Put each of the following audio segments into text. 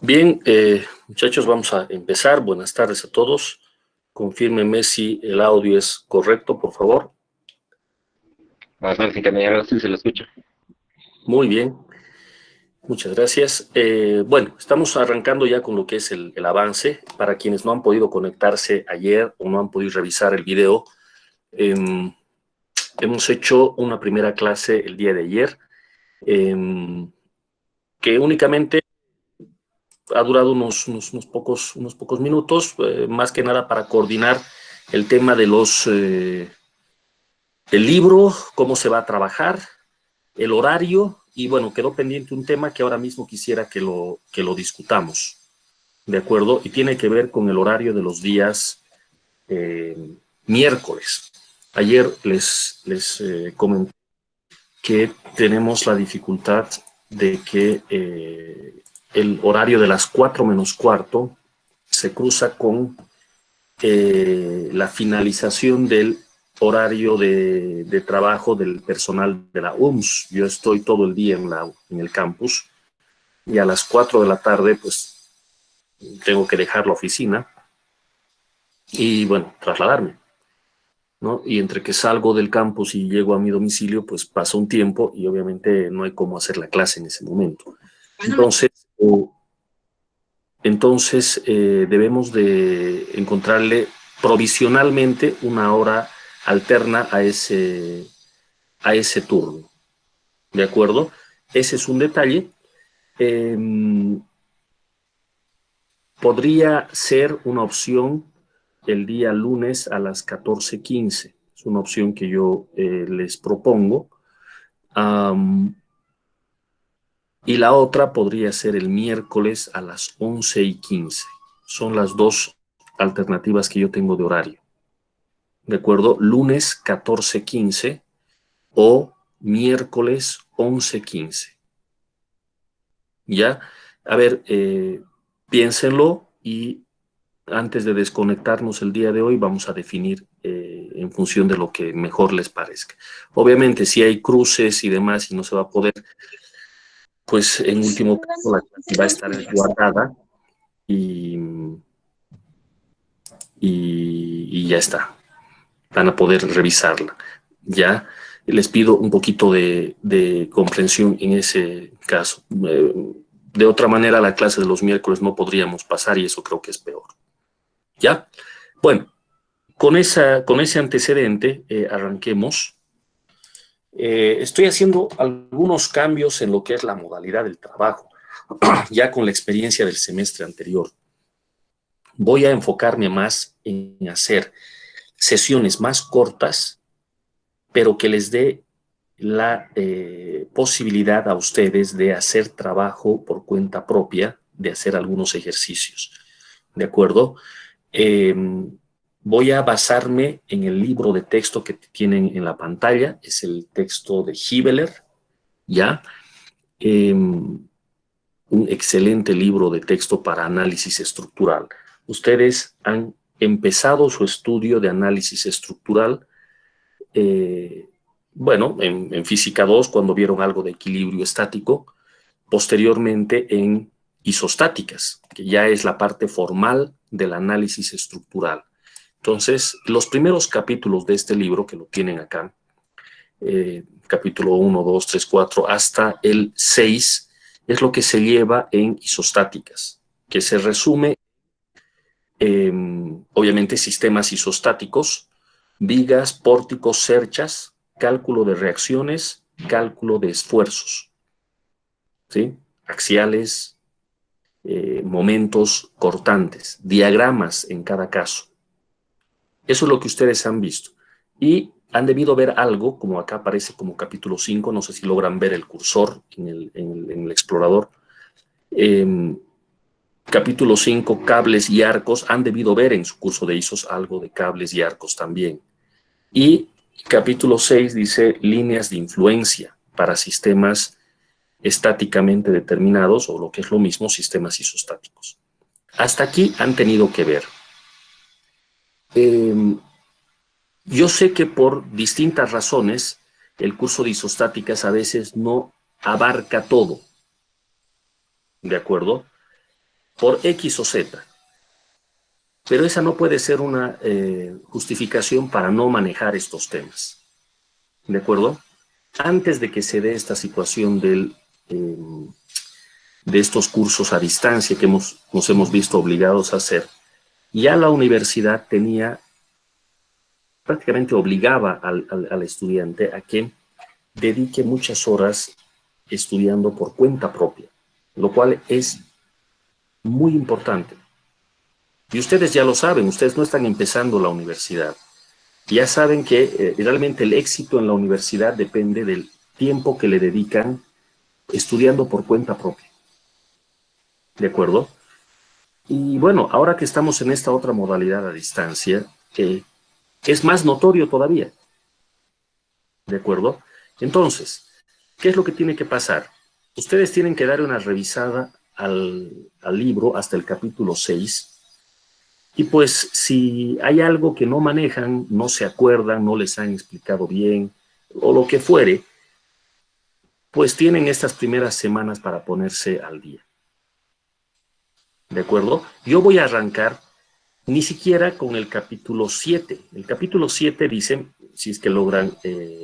Bien, muchachos, vamos a empezar. Buenas tardes a todos. Confírmenme si el audio es correcto, por favor. Buenas tardes, ingeniero, sí se lo escucha. Muy bien, muchas gracias. Bueno, estamos arrancando ya con lo que es el avance. Para quienes no han podido conectarse ayer o no han podido revisar el video, hemos hecho una primera clase el día de ayer, que únicamente ha durado unos pocos minutos, más que nada para coordinar el tema de del libro, cómo se va a trabajar, el horario, y bueno, quedó pendiente un tema que ahora mismo quisiera que lo discutamos, ¿de acuerdo? Y tiene que ver con el horario de los días miércoles. Ayer les comenté que tenemos la dificultad de que el horario de las 4 menos cuarto se cruza con la finalización del horario de trabajo del personal de la UMS. Yo estoy todo el día en el campus y a las 4 de la tarde pues tengo que dejar la oficina y bueno, trasladarme, ¿no? Y entre que salgo del campus y llego a mi domicilio, pues pasa un tiempo y obviamente no hay cómo hacer la clase en ese momento. Entonces debemos de encontrarle provisionalmente una hora alterna a ese turno, ¿de acuerdo? Ese es un detalle. Podría ser una opción el día lunes a las 14:15. Es una opción que yo les propongo. Y la otra podría ser el miércoles a las 11:15. Son las dos alternativas que yo tengo de horario. ¿De acuerdo? Lunes 14:15 o miércoles 11:15. ¿Ya? A ver, piénsenlo y antes de desconectarnos el día de hoy vamos a definir en función de lo que mejor les parezca. Obviamente, si hay cruces y demás y no se va a poder, pues en último caso la clase va a estar guardada y ya está. Van a poder revisarla. Ya les pido un poquito de comprensión en ese caso. De otra manera, la clase de los miércoles no podríamos pasar y eso creo que es peor. ¿Ya? Bueno, con ese antecedente arranquemos. Estoy haciendo algunos cambios en lo que es la modalidad del trabajo, ya con la experiencia del semestre anterior. Voy a enfocarme más en hacer sesiones más cortas, pero que les dé la posibilidad a ustedes de hacer trabajo por cuenta propia, de hacer algunos ejercicios. ¿De acuerdo? Voy a basarme en el libro de texto que tienen en la pantalla, es el texto de Hibeler, ¿ya? Un excelente libro de texto para análisis estructural. Ustedes han empezado su estudio de análisis estructural, bueno, en Física 2, cuando vieron algo de equilibrio estático, posteriormente en isostáticas, que ya es la parte formal del análisis estructural. Entonces, los primeros capítulos de este libro, que lo tienen acá, capítulo 1, 2, 3, 4, hasta el 6, es lo que se lleva en isostáticas, que se resume, obviamente, sistemas isostáticos, vigas, pórticos, cerchas, cálculo de reacciones, cálculo de esfuerzos, ¿sí? Axiales, momentos cortantes, diagramas en cada caso. Eso es lo que ustedes han visto. Y han debido ver algo, como acá aparece como capítulo 5, no sé si logran ver el cursor en el explorador. Capítulo 5, cables y arcos, han debido ver en su curso de ISOs algo de cables y arcos también. Y capítulo 6 dice líneas de influencia para sistemas estáticamente determinados, o lo que es lo mismo, sistemas isostáticos. Hasta aquí han tenido que ver. Yo sé que por distintas razones el curso de isostáticas a veces no abarca todo, ¿de acuerdo? Por X o Z. Pero esa no puede ser una justificación para no manejar estos temas, ¿de acuerdo? Antes de que se dé esta situación de estos cursos a distancia que nos hemos visto obligados a hacer, ya la universidad prácticamente obligaba al estudiante a que dedique muchas horas estudiando por cuenta propia, lo cual es muy importante. Y ustedes ya lo saben, ustedes no están empezando la universidad. Ya saben que realmente el éxito en la universidad depende del tiempo que le dedican estudiando por cuenta propia. ¿De acuerdo? Y bueno, ahora que estamos en esta otra modalidad a distancia, es más notorio todavía. ¿De acuerdo? Entonces, ¿qué es lo que tiene que pasar? Ustedes tienen que dar una revisada al libro hasta el capítulo 6. Y pues si hay algo que no manejan, no se acuerdan, no les han explicado bien, o lo que fuere, pues tienen estas primeras semanas para ponerse al día. ¿De acuerdo? Yo voy a arrancar ni siquiera con el capítulo 7. El capítulo 7 dice, si es que logran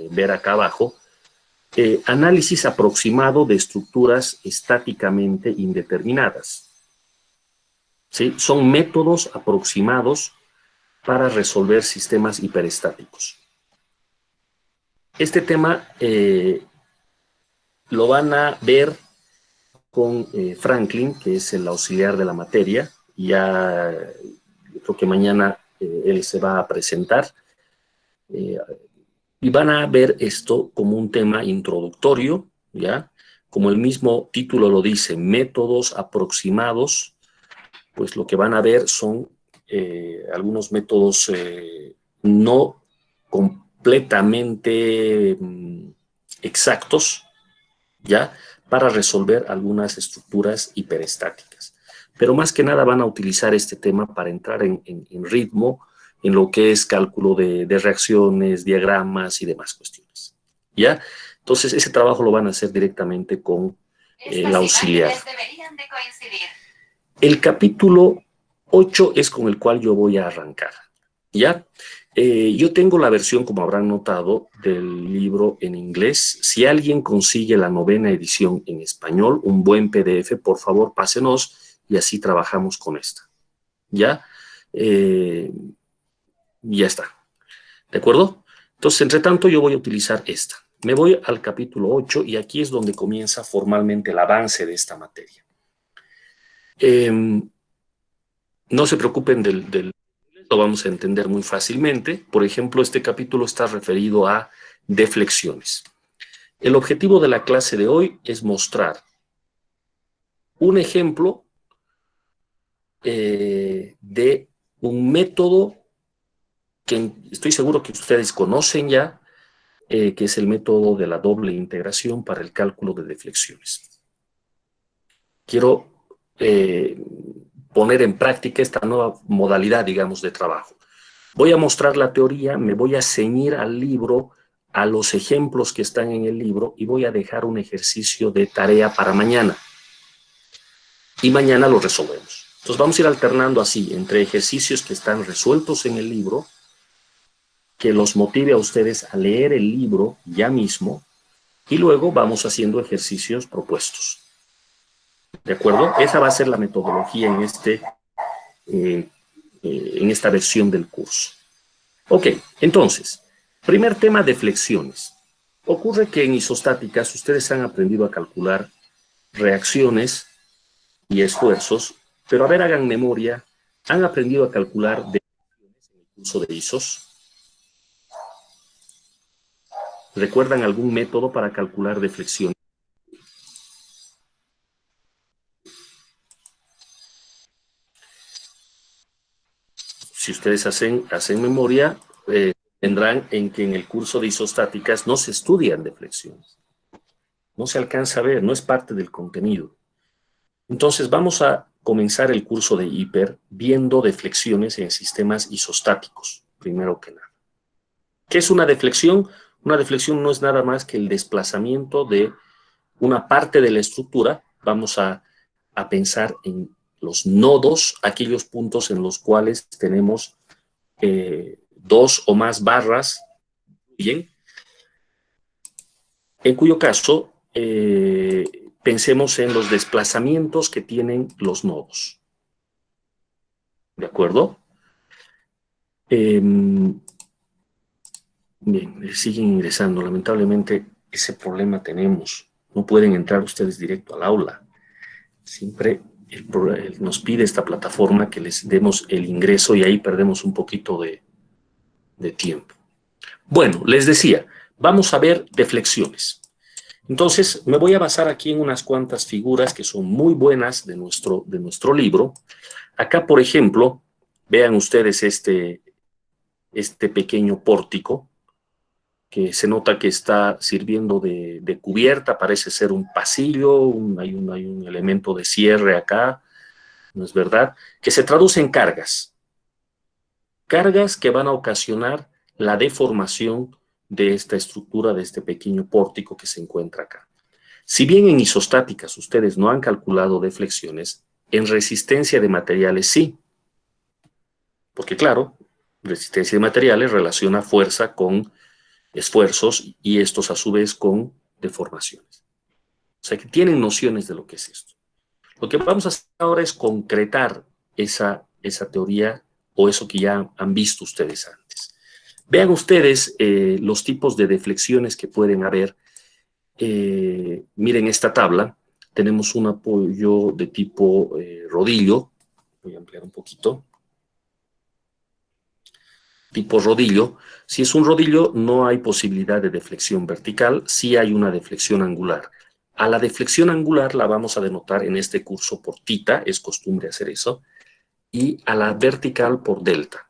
ver acá abajo, análisis aproximado de estructuras estáticamente indeterminadas. ¿Sí? Son métodos aproximados para resolver sistemas hiperestáticos. Este tema lo van a ver con Franklin, que es el auxiliar de la materia. Ya creo que mañana él se va a presentar. Y van a ver esto como un tema introductorio, ¿ya? Como el mismo título lo dice, métodos aproximados, pues lo que van a ver son algunos métodos no completamente exactos, ¿ya? Para resolver algunas estructuras hiperestáticas. Pero más que nada van a utilizar este tema para entrar en ritmo en lo que es cálculo de reacciones, diagramas y demás cuestiones, ¿ya? Entonces, ese trabajo lo van a hacer directamente con el auxiliar. El capítulo 8 es con el cual yo voy a arrancar, ¿ya? Yo tengo la versión, como habrán notado, del libro en inglés. Si alguien consigue la 9ª edición en español, un buen PDF, por favor, pásenos y así trabajamos con esta, ¿ya? Ya está, ¿de acuerdo? Entonces, entre tanto, yo voy a utilizar esta. Me voy al capítulo 8 y aquí es donde comienza formalmente el avance de esta materia. No se preocupen lo vamos a entender muy fácilmente. Por ejemplo, este capítulo está referido a deflexiones. El objetivo de la clase de hoy es mostrar un ejemplo de un método que estoy seguro que ustedes conocen ya, que es el método de la doble integración para el cálculo de deflexiones. Quiero poner en práctica esta nueva modalidad, digamos, de trabajo. Voy a mostrar la teoría, me voy a ceñir al libro, a los ejemplos que están en el libro y voy a dejar un ejercicio de tarea para mañana. Y mañana lo resolvemos. Entonces vamos a ir alternando así entre ejercicios que están resueltos en el libro, que los motive a ustedes a leer el libro ya mismo, y luego vamos haciendo ejercicios propuestos. ¿De acuerdo? Esa va a ser la metodología en esta versión del curso. Ok, entonces, primer tema, deflexiones. Ocurre que en isostáticas ustedes han aprendido a calcular reacciones y esfuerzos, pero a ver, hagan memoria, ¿han aprendido a calcular deflexiones en el curso de isos? ¿Recuerdan algún método para calcular deflexiones? Si ustedes hacen memoria, tendrán en que en el curso de isostáticas no se estudian deflexiones. No se alcanza a ver, no es parte del contenido. Entonces vamos a comenzar el curso de hiper viendo deflexiones en sistemas isostáticos, primero que nada. ¿Qué es una deflexión? Una deflexión no es nada más que el desplazamiento de una parte de la estructura. Vamos a pensar en los nodos, aquellos puntos en los cuales tenemos dos o más barras, bien, en cuyo caso pensemos en los desplazamientos que tienen los nodos. ¿De acuerdo? Bien, siguen ingresando. Lamentablemente ese problema tenemos. No pueden entrar ustedes directo al aula. Siempre nos pide esta plataforma que les demos el ingreso y ahí perdemos un poquito de tiempo. Bueno, les decía, vamos a ver deflexiones. Entonces, me voy a basar aquí en unas cuantas figuras que son muy buenas de nuestro libro. Acá, por ejemplo, vean ustedes este pequeño pórtico que se nota que está sirviendo de cubierta, parece ser un pasillo, hay un elemento de cierre acá, ¿no es verdad? Que se traduce en cargas. Cargas que van a ocasionar la deformación de esta estructura, de este pequeño pórtico que se encuentra acá. Si bien en isostáticas ustedes no han calculado deflexiones, en resistencia de materiales sí. Porque claro, resistencia de materiales relaciona fuerza con esfuerzos y estos a su vez con deformaciones. O sea que tienen nociones de lo que es esto. Lo que vamos a hacer ahora es concretar esa teoría o eso que ya han visto ustedes antes. Vean ustedes los tipos de deflexiones que pueden haber. Miren esta tabla. Tenemos un apoyo de tipo rodillo. Voy a ampliar un poquito. Tipo rodillo. Si es un rodillo, no hay posibilidad de deflexión vertical, sí hay una deflexión angular. A la deflexión angular la vamos a denotar en este curso por tita, es costumbre hacer eso, y a la vertical por delta.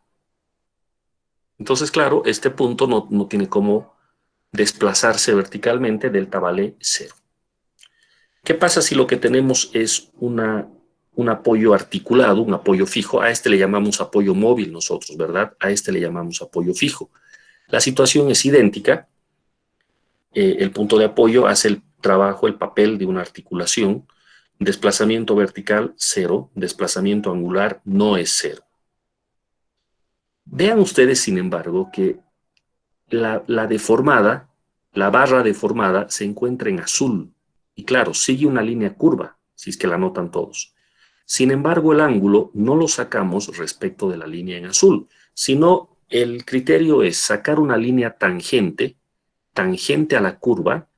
Entonces, claro, este punto no tiene cómo desplazarse verticalmente, delta vale 0. ¿Qué pasa si lo que tenemos es un apoyo articulado, un apoyo fijo? A este le llamamos apoyo móvil nosotros, ¿verdad? A este le llamamos apoyo fijo. La situación es idéntica. El punto de apoyo hace el trabajo, el papel de una articulación. Desplazamiento vertical, 0. Desplazamiento angular no es 0. Vean ustedes, sin embargo, que la deformada, la barra deformada, se encuentra en azul. Y claro, sigue una línea curva, si es que la notan todos. Sin embargo, el ángulo no lo sacamos respecto de la línea en azul, sino el criterio es sacar una línea tangente a la curva,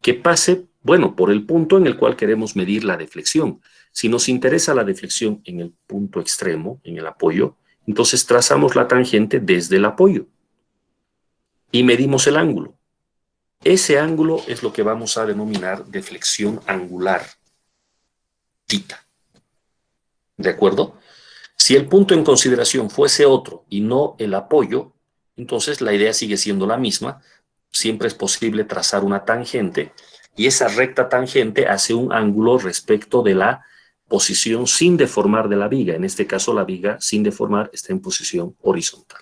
que pase, bueno, por el punto en el cual queremos medir la deflexión. Si nos interesa la deflexión en el punto extremo, en el apoyo, entonces trazamos la tangente desde el apoyo y medimos el ángulo. Ese ángulo es lo que vamos a denominar deflexión angular, tita. ¿De acuerdo? Si el punto en consideración fuese otro y no el apoyo, entonces la idea sigue siendo la misma. Siempre es posible trazar una tangente y esa recta tangente hace un ángulo respecto de la posición sin deformar de la viga. En este caso, la viga sin deformar está en posición horizontal.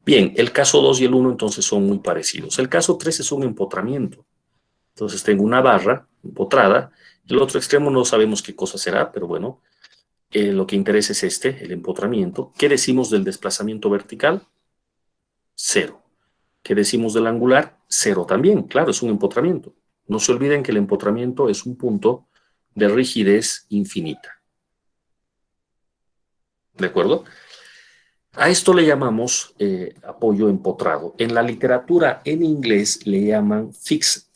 Bien, el caso 2 y el 1 entonces son muy parecidos. El caso 3 es un empotramiento. Entonces tengo una barra empotrada. El otro extremo no sabemos qué cosa será, pero bueno, lo que interesa es este, el empotramiento. ¿Qué decimos del desplazamiento vertical? 0. ¿Qué decimos del angular? 0 también, claro, es un empotramiento. No se olviden que el empotramiento es un punto de rigidez infinita. ¿De acuerdo? A esto le llamamos apoyo empotrado. En la literatura en inglés le llaman fixed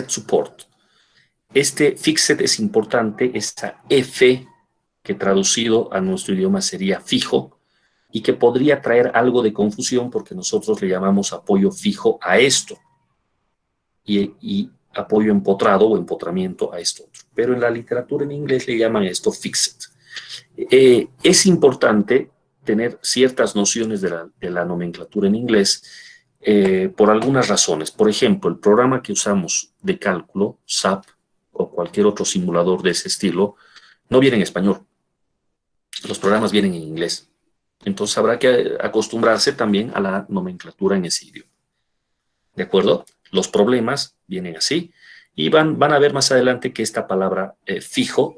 support. Este fixed es importante, esta F, que traducido a nuestro idioma sería fijo, y que podría traer algo de confusión porque nosotros le llamamos apoyo fijo a esto y apoyo empotrado o empotramiento a esto otro. Pero en la literatura en inglés le llaman esto fixed. Es importante tener ciertas nociones de la nomenclatura en inglés por algunas razones. Por ejemplo, el programa que usamos de cálculo, SAP o cualquier otro simulador de ese estilo, no viene en español. Los programas vienen en inglés. Entonces habrá que acostumbrarse también a la nomenclatura en ese idioma. ¿De acuerdo? Los problemas vienen así y van a ver más adelante que esta palabra fijo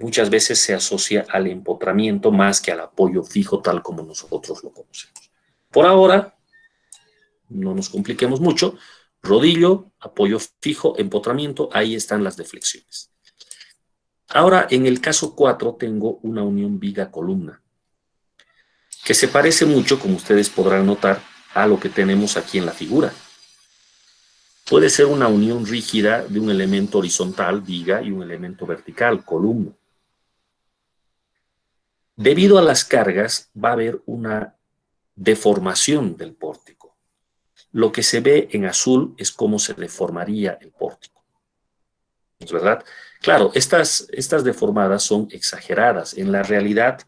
muchas veces se asocia al empotramiento más que al apoyo fijo tal como nosotros lo conocemos. Por ahora, no nos compliquemos mucho. Rodillo, apoyo fijo, empotramiento, ahí están las deflexiones. Ahora, en el caso 4, tengo una unión viga-columna, que se parece mucho, como ustedes podrán notar, a lo que tenemos aquí en la figura. Puede ser una unión rígida de un elemento horizontal, viga, y un elemento vertical, columna. Debido a las cargas, va a haber una deformación del pórtico. Lo que se ve en azul es cómo se deformaría el pórtico. ¿Es verdad? Claro, estas deformadas son exageradas. En la realidad,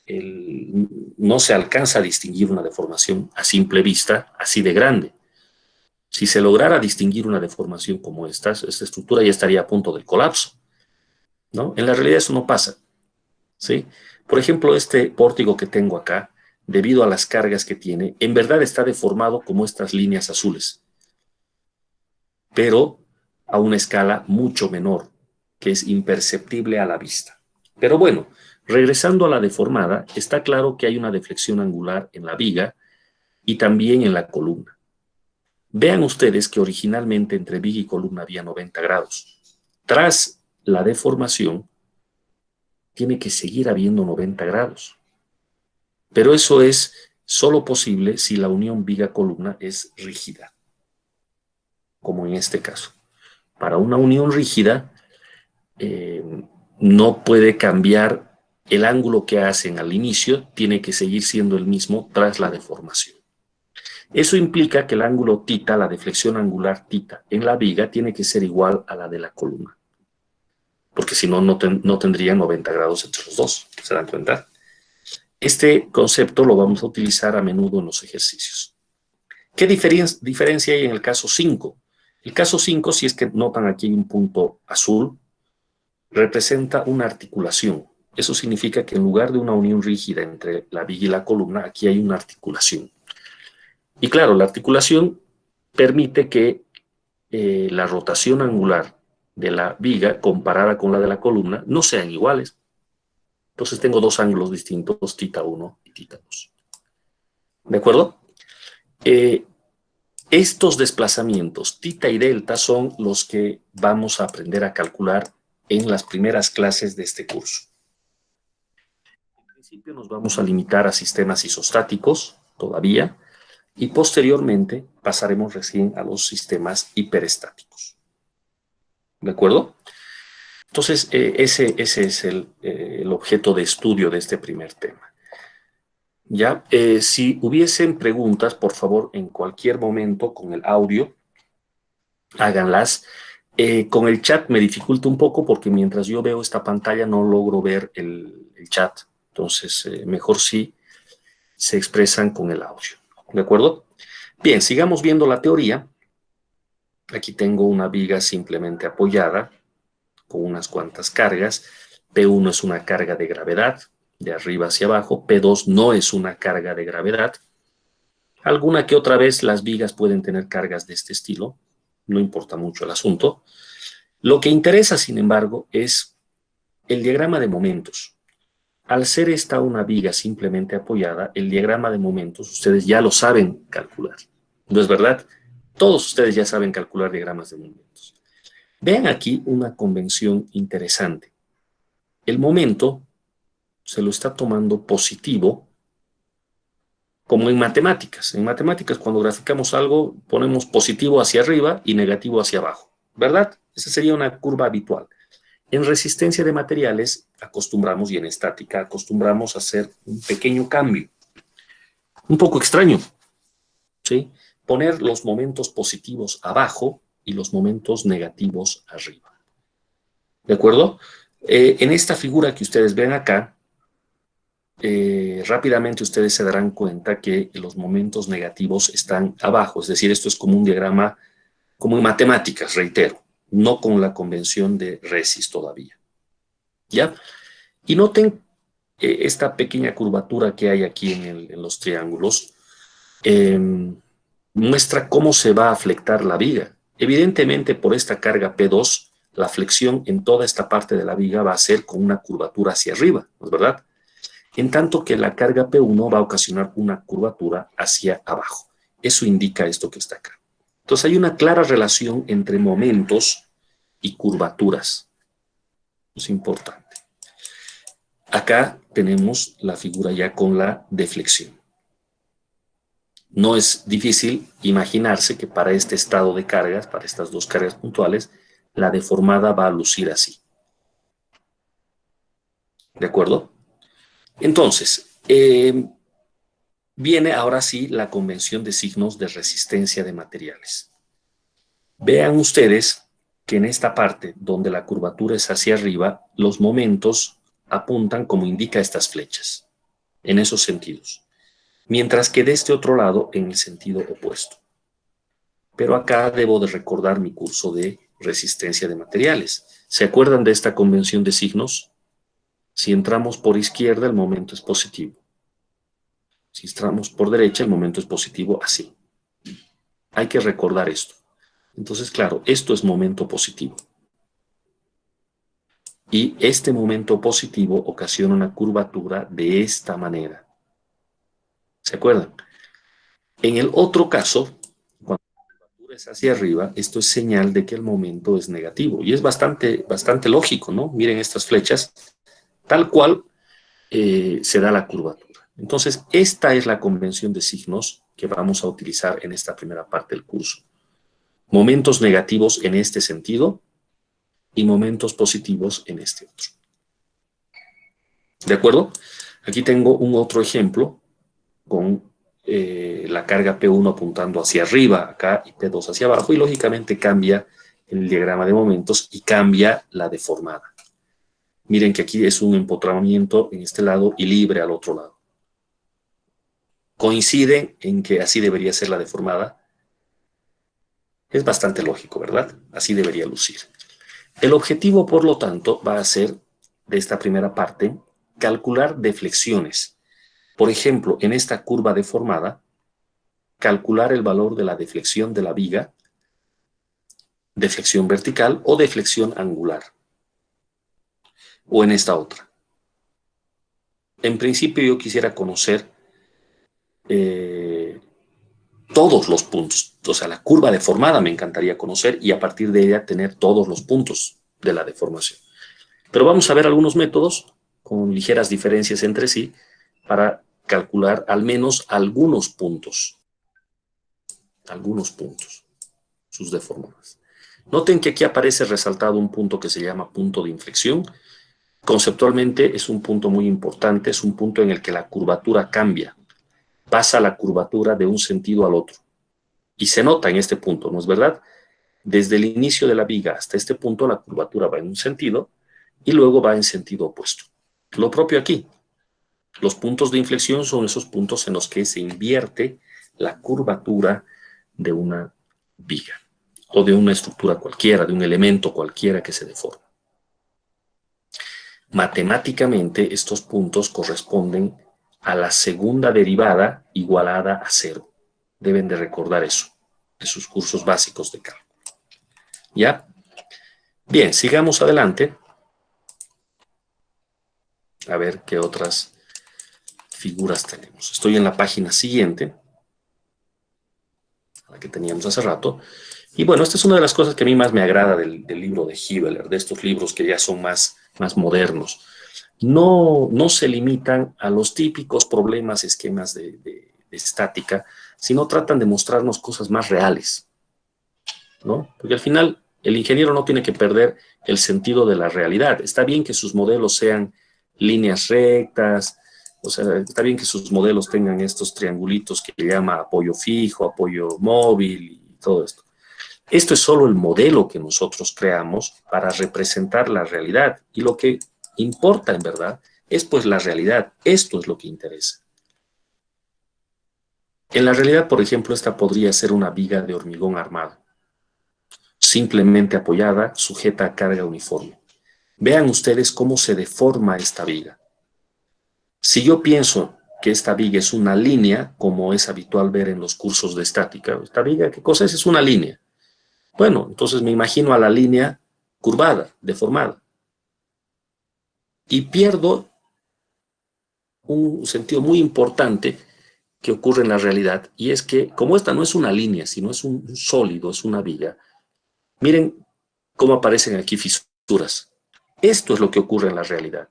no se alcanza a distinguir una deformación a simple vista así de grande. Si se lograra distinguir una deformación como esta estructura ya estaría a punto del colapso, ¿no? En la realidad eso no pasa, ¿sí? Por ejemplo, este pórtico que tengo acá, debido a las cargas que tiene, en verdad está deformado como estas líneas azules, pero a una escala mucho menor, que es imperceptible a la vista. Pero bueno, regresando a la deformada, está claro que hay una deflexión angular en la viga y también en la columna. Vean ustedes que originalmente entre viga y columna había 90 grados. Tras la deformación, tiene que seguir habiendo 90 grados. Pero eso es solo posible si la unión viga-columna es rígida, como en este caso. Para una unión rígida, no puede cambiar el ángulo que hacen al inicio, tiene que seguir siendo el mismo tras la deformación. Eso implica que el ángulo θ, la deflexión angular θ en la viga, tiene que ser igual a la de la columna, porque si no, no tendrían 90 grados entre los dos, ¿se dan cuenta? Este concepto lo vamos a utilizar a menudo en los ejercicios. ¿Qué diferencia hay en el caso 5? El caso 5, si es que notan aquí un punto azul, representa una articulación. Eso significa que en lugar de una unión rígida entre la viga y la columna, aquí hay una articulación. Y claro, la articulación permite que la rotación angular de la viga comparada con la de la columna no sean iguales. Entonces tengo dos ángulos distintos, θ1 y θ2. ¿De acuerdo? Estos desplazamientos, θ y delta, son los que vamos a aprender a calcular en las primeras clases de este curso. En principio nos vamos a limitar a sistemas isostáticos todavía y posteriormente pasaremos recién a los sistemas hiperestáticos. ¿De acuerdo? Entonces, ese es el objeto de estudio de este primer tema. ¿Ya? Si hubiesen preguntas, por favor, en cualquier momento con el audio, háganlas. Con el chat me dificulta un poco porque mientras yo veo esta pantalla no logro ver el chat. Entonces, mejor si se expresan con el audio. ¿De acuerdo? Bien, sigamos viendo la teoría. Aquí tengo una viga simplemente apoyada con unas cuantas cargas. P1 es una carga de gravedad, de arriba hacia abajo. P2 no es una carga de gravedad. Alguna que otra vez las vigas pueden tener cargas de este estilo. No importa mucho el asunto. Lo que interesa, sin embargo, es el diagrama de momentos. Al ser esta una viga simplemente apoyada, el diagrama de momentos ustedes ya lo saben calcular. ¿No es verdad? Todos ustedes ya saben calcular diagramas de momentos. Vean aquí una convención interesante. El momento se lo está tomando positivo, como en matemáticas. En matemáticas, cuando graficamos algo, ponemos positivo hacia arriba y negativo hacia abajo, ¿verdad? Esa sería una curva habitual. En resistencia de materiales acostumbramos, y en estática acostumbramos a hacer un pequeño cambio. Un poco extraño, ¿sí? Poner los momentos positivos abajo y los momentos negativos arriba. ¿De acuerdo? En esta figura que ustedes ven acá, rápidamente ustedes se darán cuenta que los momentos negativos están abajo, es decir, esto es como un diagrama, como en matemáticas, reitero, no con la convención de Resis todavía. ¿Ya? Y noten esta pequeña curvatura que hay aquí en los triángulos, eh, muestra cómo se va a flectar la viga. Evidentemente, por esta carga P2, la flexión en toda esta parte de la viga va a ser con una curvatura hacia arriba, ¿no es verdad? En tanto que la carga P1 va a ocasionar una curvatura hacia abajo. Eso indica esto que está acá. Entonces hay una clara relación entre momentos y curvaturas. Es importante. Acá tenemos la figura ya con la deflexión. No es difícil imaginarse que para este estado de cargas, para estas dos cargas puntuales, la deformada va a lucir así. ¿De acuerdo? Entonces, viene ahora sí la convención de signos de resistencia de materiales. Vean ustedes que en esta parte donde la curvatura es hacia arriba, los momentos apuntan como indica estas flechas, en esos sentidos. Mientras que de este otro lado, en el sentido opuesto. Pero acá debo de recordar mi curso de resistencia de materiales. ¿Se acuerdan de esta convención de signos? Si entramos por izquierda, el momento es positivo. Si entramos por derecha, el momento es positivo así. Hay que recordar esto. Entonces, claro, esto es momento positivo. Y este momento positivo ocasiona una curvatura de esta manera. ¿Se acuerdan? En el otro caso, cuando la curvatura es hacia arriba, esto es señal de que el momento es negativo. Y es bastante lógico, ¿no? Miren estas flechas, tal cual se da la curvatura. Entonces, esta es la convención de signos que vamos a utilizar en esta primera parte del curso. Momentos negativos en este sentido y momentos positivos en este otro. ¿De acuerdo? Aquí tengo un otro ejemplo con la carga P1 apuntando hacia arriba acá y P2 hacia abajo, y lógicamente cambia el diagrama de momentos y cambia la deformada. Miren que aquí es un empotramiento en este lado y libre al otro lado. Coinciden en que así debería ser la deformada. Es bastante lógico, ¿verdad? Así debería lucir. El objetivo, por lo tanto, va a ser, de esta primera parte, calcular deflexiones. Por ejemplo, en esta curva deformada, calcular el valor de la deflexión de la viga, deflexión vertical o deflexión angular. O en esta otra. En principio yo quisiera conocer todos los puntos. O sea, la curva deformada me encantaría conocer y a partir de ella tener todos los puntos de la deformación. Pero vamos a ver algunos métodos con ligeras diferencias entre sí para calcular al menos algunos puntos, sus deformadas. Noten que aquí aparece resaltado un punto que se llama punto de inflexión. Conceptualmente es un punto muy importante, es un punto en el que la curvatura cambia, pasa la curvatura de un sentido al otro. Y se nota en este punto, ¿no es verdad? Desde el inicio de la viga hasta este punto la curvatura va en un sentido y luego va en sentido opuesto. Lo propio aquí. Los puntos de inflexión son esos puntos en los que se invierte la curvatura de una viga o de una estructura cualquiera, de un elemento cualquiera que se deforma. Matemáticamente, estos puntos corresponden a la segunda derivada igualada a cero. Deben de recordar eso, de sus cursos básicos de cálculo. ¿Ya? Bien, sigamos adelante. A ver qué otras figuras tenemos. Estoy en la página siguiente, la que teníamos hace rato. Y bueno, esta es una de las cosas que a mí más me agrada del libro de Hibeler, de estos libros que ya son más modernos. No se limitan a los típicos problemas, esquemas de estática, sino tratan de mostrarnos cosas más reales, ¿no? Porque al final el ingeniero no tiene que perder el sentido de la realidad. Está bien que sus modelos sean líneas rectas, o sea, está bien que sus modelos tengan estos triangulitos que llama apoyo fijo, apoyo móvil y todo esto. Esto es solo el modelo que nosotros creamos para representar la realidad, y lo que importa en verdad es pues la realidad. Esto es lo que interesa. En la realidad, por ejemplo, esta podría ser una viga de hormigón armado. simplemente apoyada, sujeta a carga uniforme. Vean ustedes cómo se deforma esta viga. Si yo pienso que esta viga es una línea, como es habitual ver en los cursos de estática, esta viga, ¿qué cosa es? Es una línea. Bueno, entonces me imagino a la línea curvada, deformada. Y pierdo un sentido muy importante que ocurre en la realidad, y es que como esta no es una línea, sino es un sólido, es una viga, miren cómo aparecen aquí fisuras. Esto es lo que ocurre en la realidad.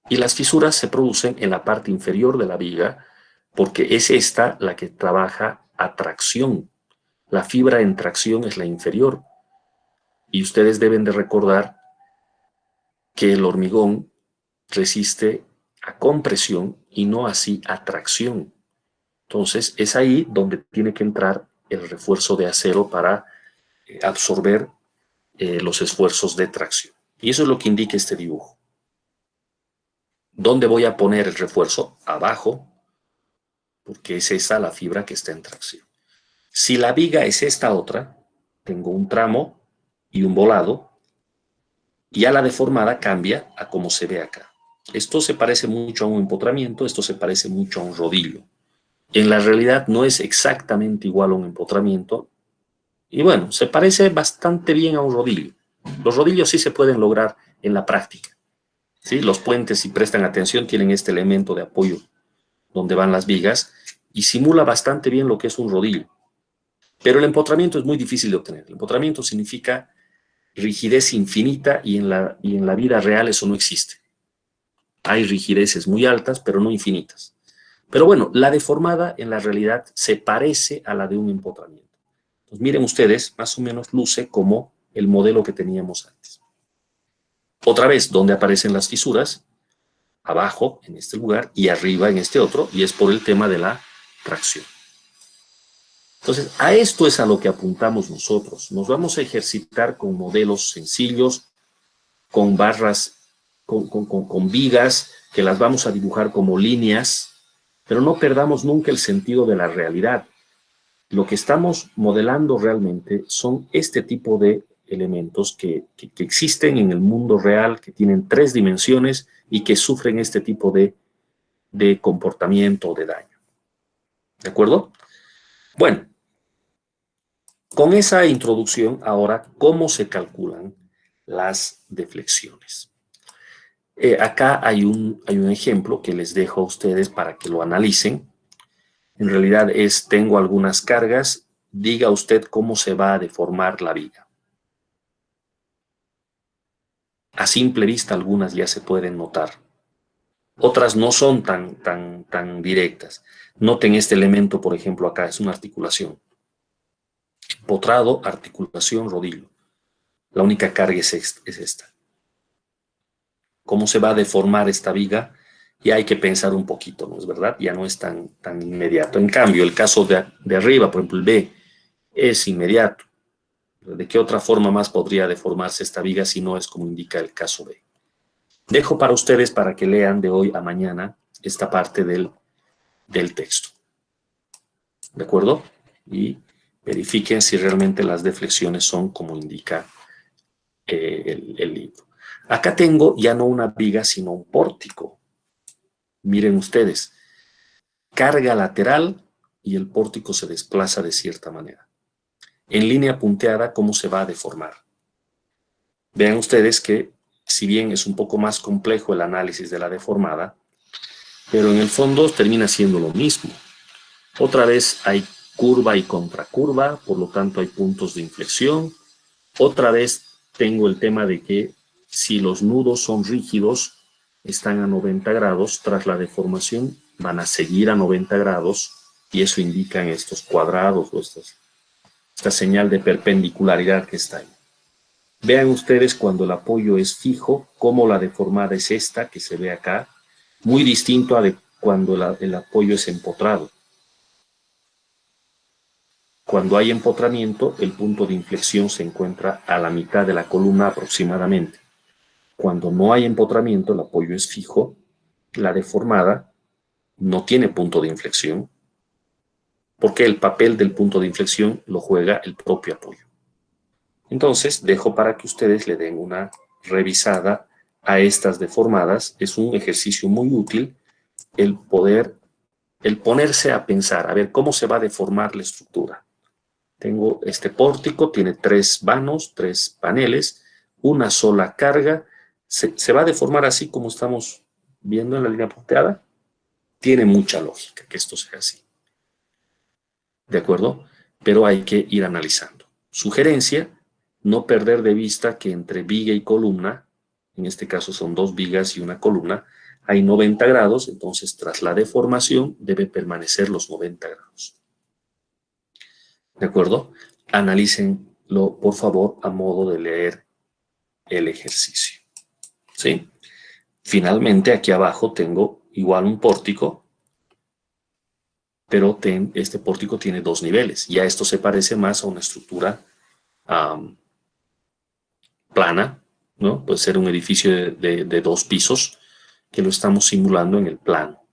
Y las fisuras se producen en la parte inferior de la viga porque es esta la que trabaja a tracción. La fibra en tracción es la inferior. Y ustedes deben de recordar que el hormigón resiste a compresión y no así a tracción. Entonces es ahí donde tiene que entrar el refuerzo de acero para absorber los esfuerzos de tracción. Y eso es lo que indica este dibujo. ¿Dónde voy a poner el refuerzo? Abajo, porque es esa la fibra que está en tracción. Si la viga es esta otra, tengo un tramo y un volado, y ya la deformada cambia a como se ve acá. Esto se parece mucho a un empotramiento, esto se parece mucho a un rodillo. En la realidad no es exactamente igual a un empotramiento, y bueno, se parece bastante bien a un rodillo. Los rodillos sí se pueden lograr en la práctica. ¿Sí? Los puentes, si prestan atención, tienen este elemento de apoyo donde van las vigas y simula bastante bien lo que es un rodillo. Pero el empotramiento es muy difícil de obtener. El empotramiento significa rigidez infinita y en la vida real eso no existe. Hay rigideces muy altas, pero no infinitas. Pero bueno, la deformada en la realidad se parece a la de un empotramiento. Pues miren ustedes, más o menos luce como el modelo que teníamos antes. Otra vez, ¿dónde aparecen las fisuras? Abajo, en este lugar, y arriba, en este otro, y es por el tema de la tracción. Entonces, a esto es a lo que apuntamos nosotros. Nos vamos a ejercitar con modelos sencillos, con barras, con vigas, que las vamos a dibujar como líneas, pero no perdamos nunca el sentido de la realidad. Lo que estamos modelando realmente son este tipo de elementos que existen en el mundo real, que tienen 3 dimensiones y que sufren este tipo de comportamiento o de daño. ¿De acuerdo? Bueno, con esa introducción, ahora, ¿cómo se calculan las deflexiones? Acá hay un ejemplo que les dejo a ustedes para que lo analicen. En realidad tengo algunas cargas, diga usted cómo se va a deformar la viga. A simple vista algunas ya se pueden notar. Otras no son tan directas. Noten este elemento, por ejemplo, acá, es una articulación. Potrado, articulación, rodillo. La única carga es esta. ¿Cómo se va a deformar esta viga? Y hay que pensar un poquito, ¿no es verdad? Ya no es tan inmediato. En cambio, el caso de arriba, por ejemplo, el B, es inmediato. ¿De qué otra forma más podría deformarse esta viga si no es como indica el caso B? Dejo para ustedes para que lean de hoy a mañana esta parte del texto. ¿De acuerdo? Y verifiquen si realmente las deflexiones son como indica el libro. Acá tengo ya no una viga, sino un pórtico. Miren ustedes, carga lateral y el pórtico se desplaza de cierta manera. En línea punteada, ¿cómo se va a deformar? Vean ustedes que, si bien es un poco más complejo el análisis de la deformada, pero en el fondo termina siendo lo mismo. Otra vez hay curva y contracurva, por lo tanto hay puntos de inflexión. Otra vez tengo el tema de que si los nudos son rígidos, están a 90 grados, tras la deformación van a seguir a 90 grados y eso indica en estos cuadrados o esta señal de perpendicularidad que está ahí. Vean ustedes cuando el apoyo es fijo, cómo la deformada es esta que se ve acá, muy distinto a de cuando el apoyo es empotrado. Cuando hay empotramiento, el punto de inflexión se encuentra a la mitad de la columna aproximadamente. Cuando no hay empotramiento, el apoyo es fijo, la deformada no tiene punto de inflexión, porque el papel del punto de inflexión lo juega el propio apoyo. Entonces, dejo para que ustedes le den una revisada a estas deformadas. Es un ejercicio muy útil el ponerse a pensar, a ver cómo se va a deformar la estructura. Tengo este pórtico, tiene 3 vanos, 3 paneles, una sola carga. ¿Se va a deformar así como estamos viendo en la línea punteada? Tiene mucha lógica que esto sea así. ¿De acuerdo? Pero hay que ir analizando. Sugerencia, no perder de vista que entre viga y columna, en este caso son 2 vigas y una columna, hay 90 grados, entonces tras la deformación debe permanecer los 90 grados. ¿De acuerdo? Analícenlo, por favor, a modo de leer el ejercicio. ¿Sí? Finalmente, aquí abajo tengo igual un pórtico, pero este pórtico tiene 2 niveles. Ya esto se parece más a una estructura plana, ¿no? Puede ser un edificio de 2 pisos que lo estamos simulando en el plano.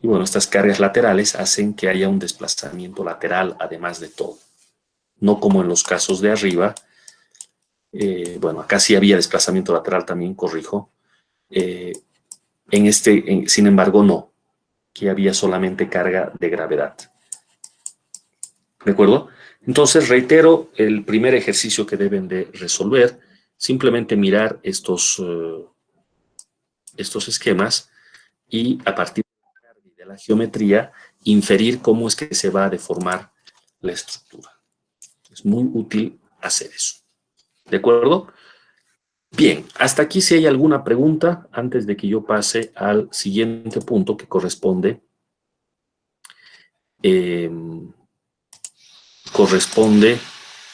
Y bueno, estas cargas laterales hacen que haya un desplazamiento lateral, además de todo. No como en los casos de arriba. Bueno, acá sí había desplazamiento lateral también, corrijo. Sin embargo, no, que había solamente carga de gravedad. ¿De acuerdo? Entonces, reitero el primer ejercicio que deben de resolver, simplemente mirar estos esquemas y a partir de la geometría inferir cómo es que se va a deformar la estructura. Es muy útil hacer eso. ¿De acuerdo? Bien, hasta aquí si hay alguna pregunta antes de que yo pase al siguiente punto que corresponde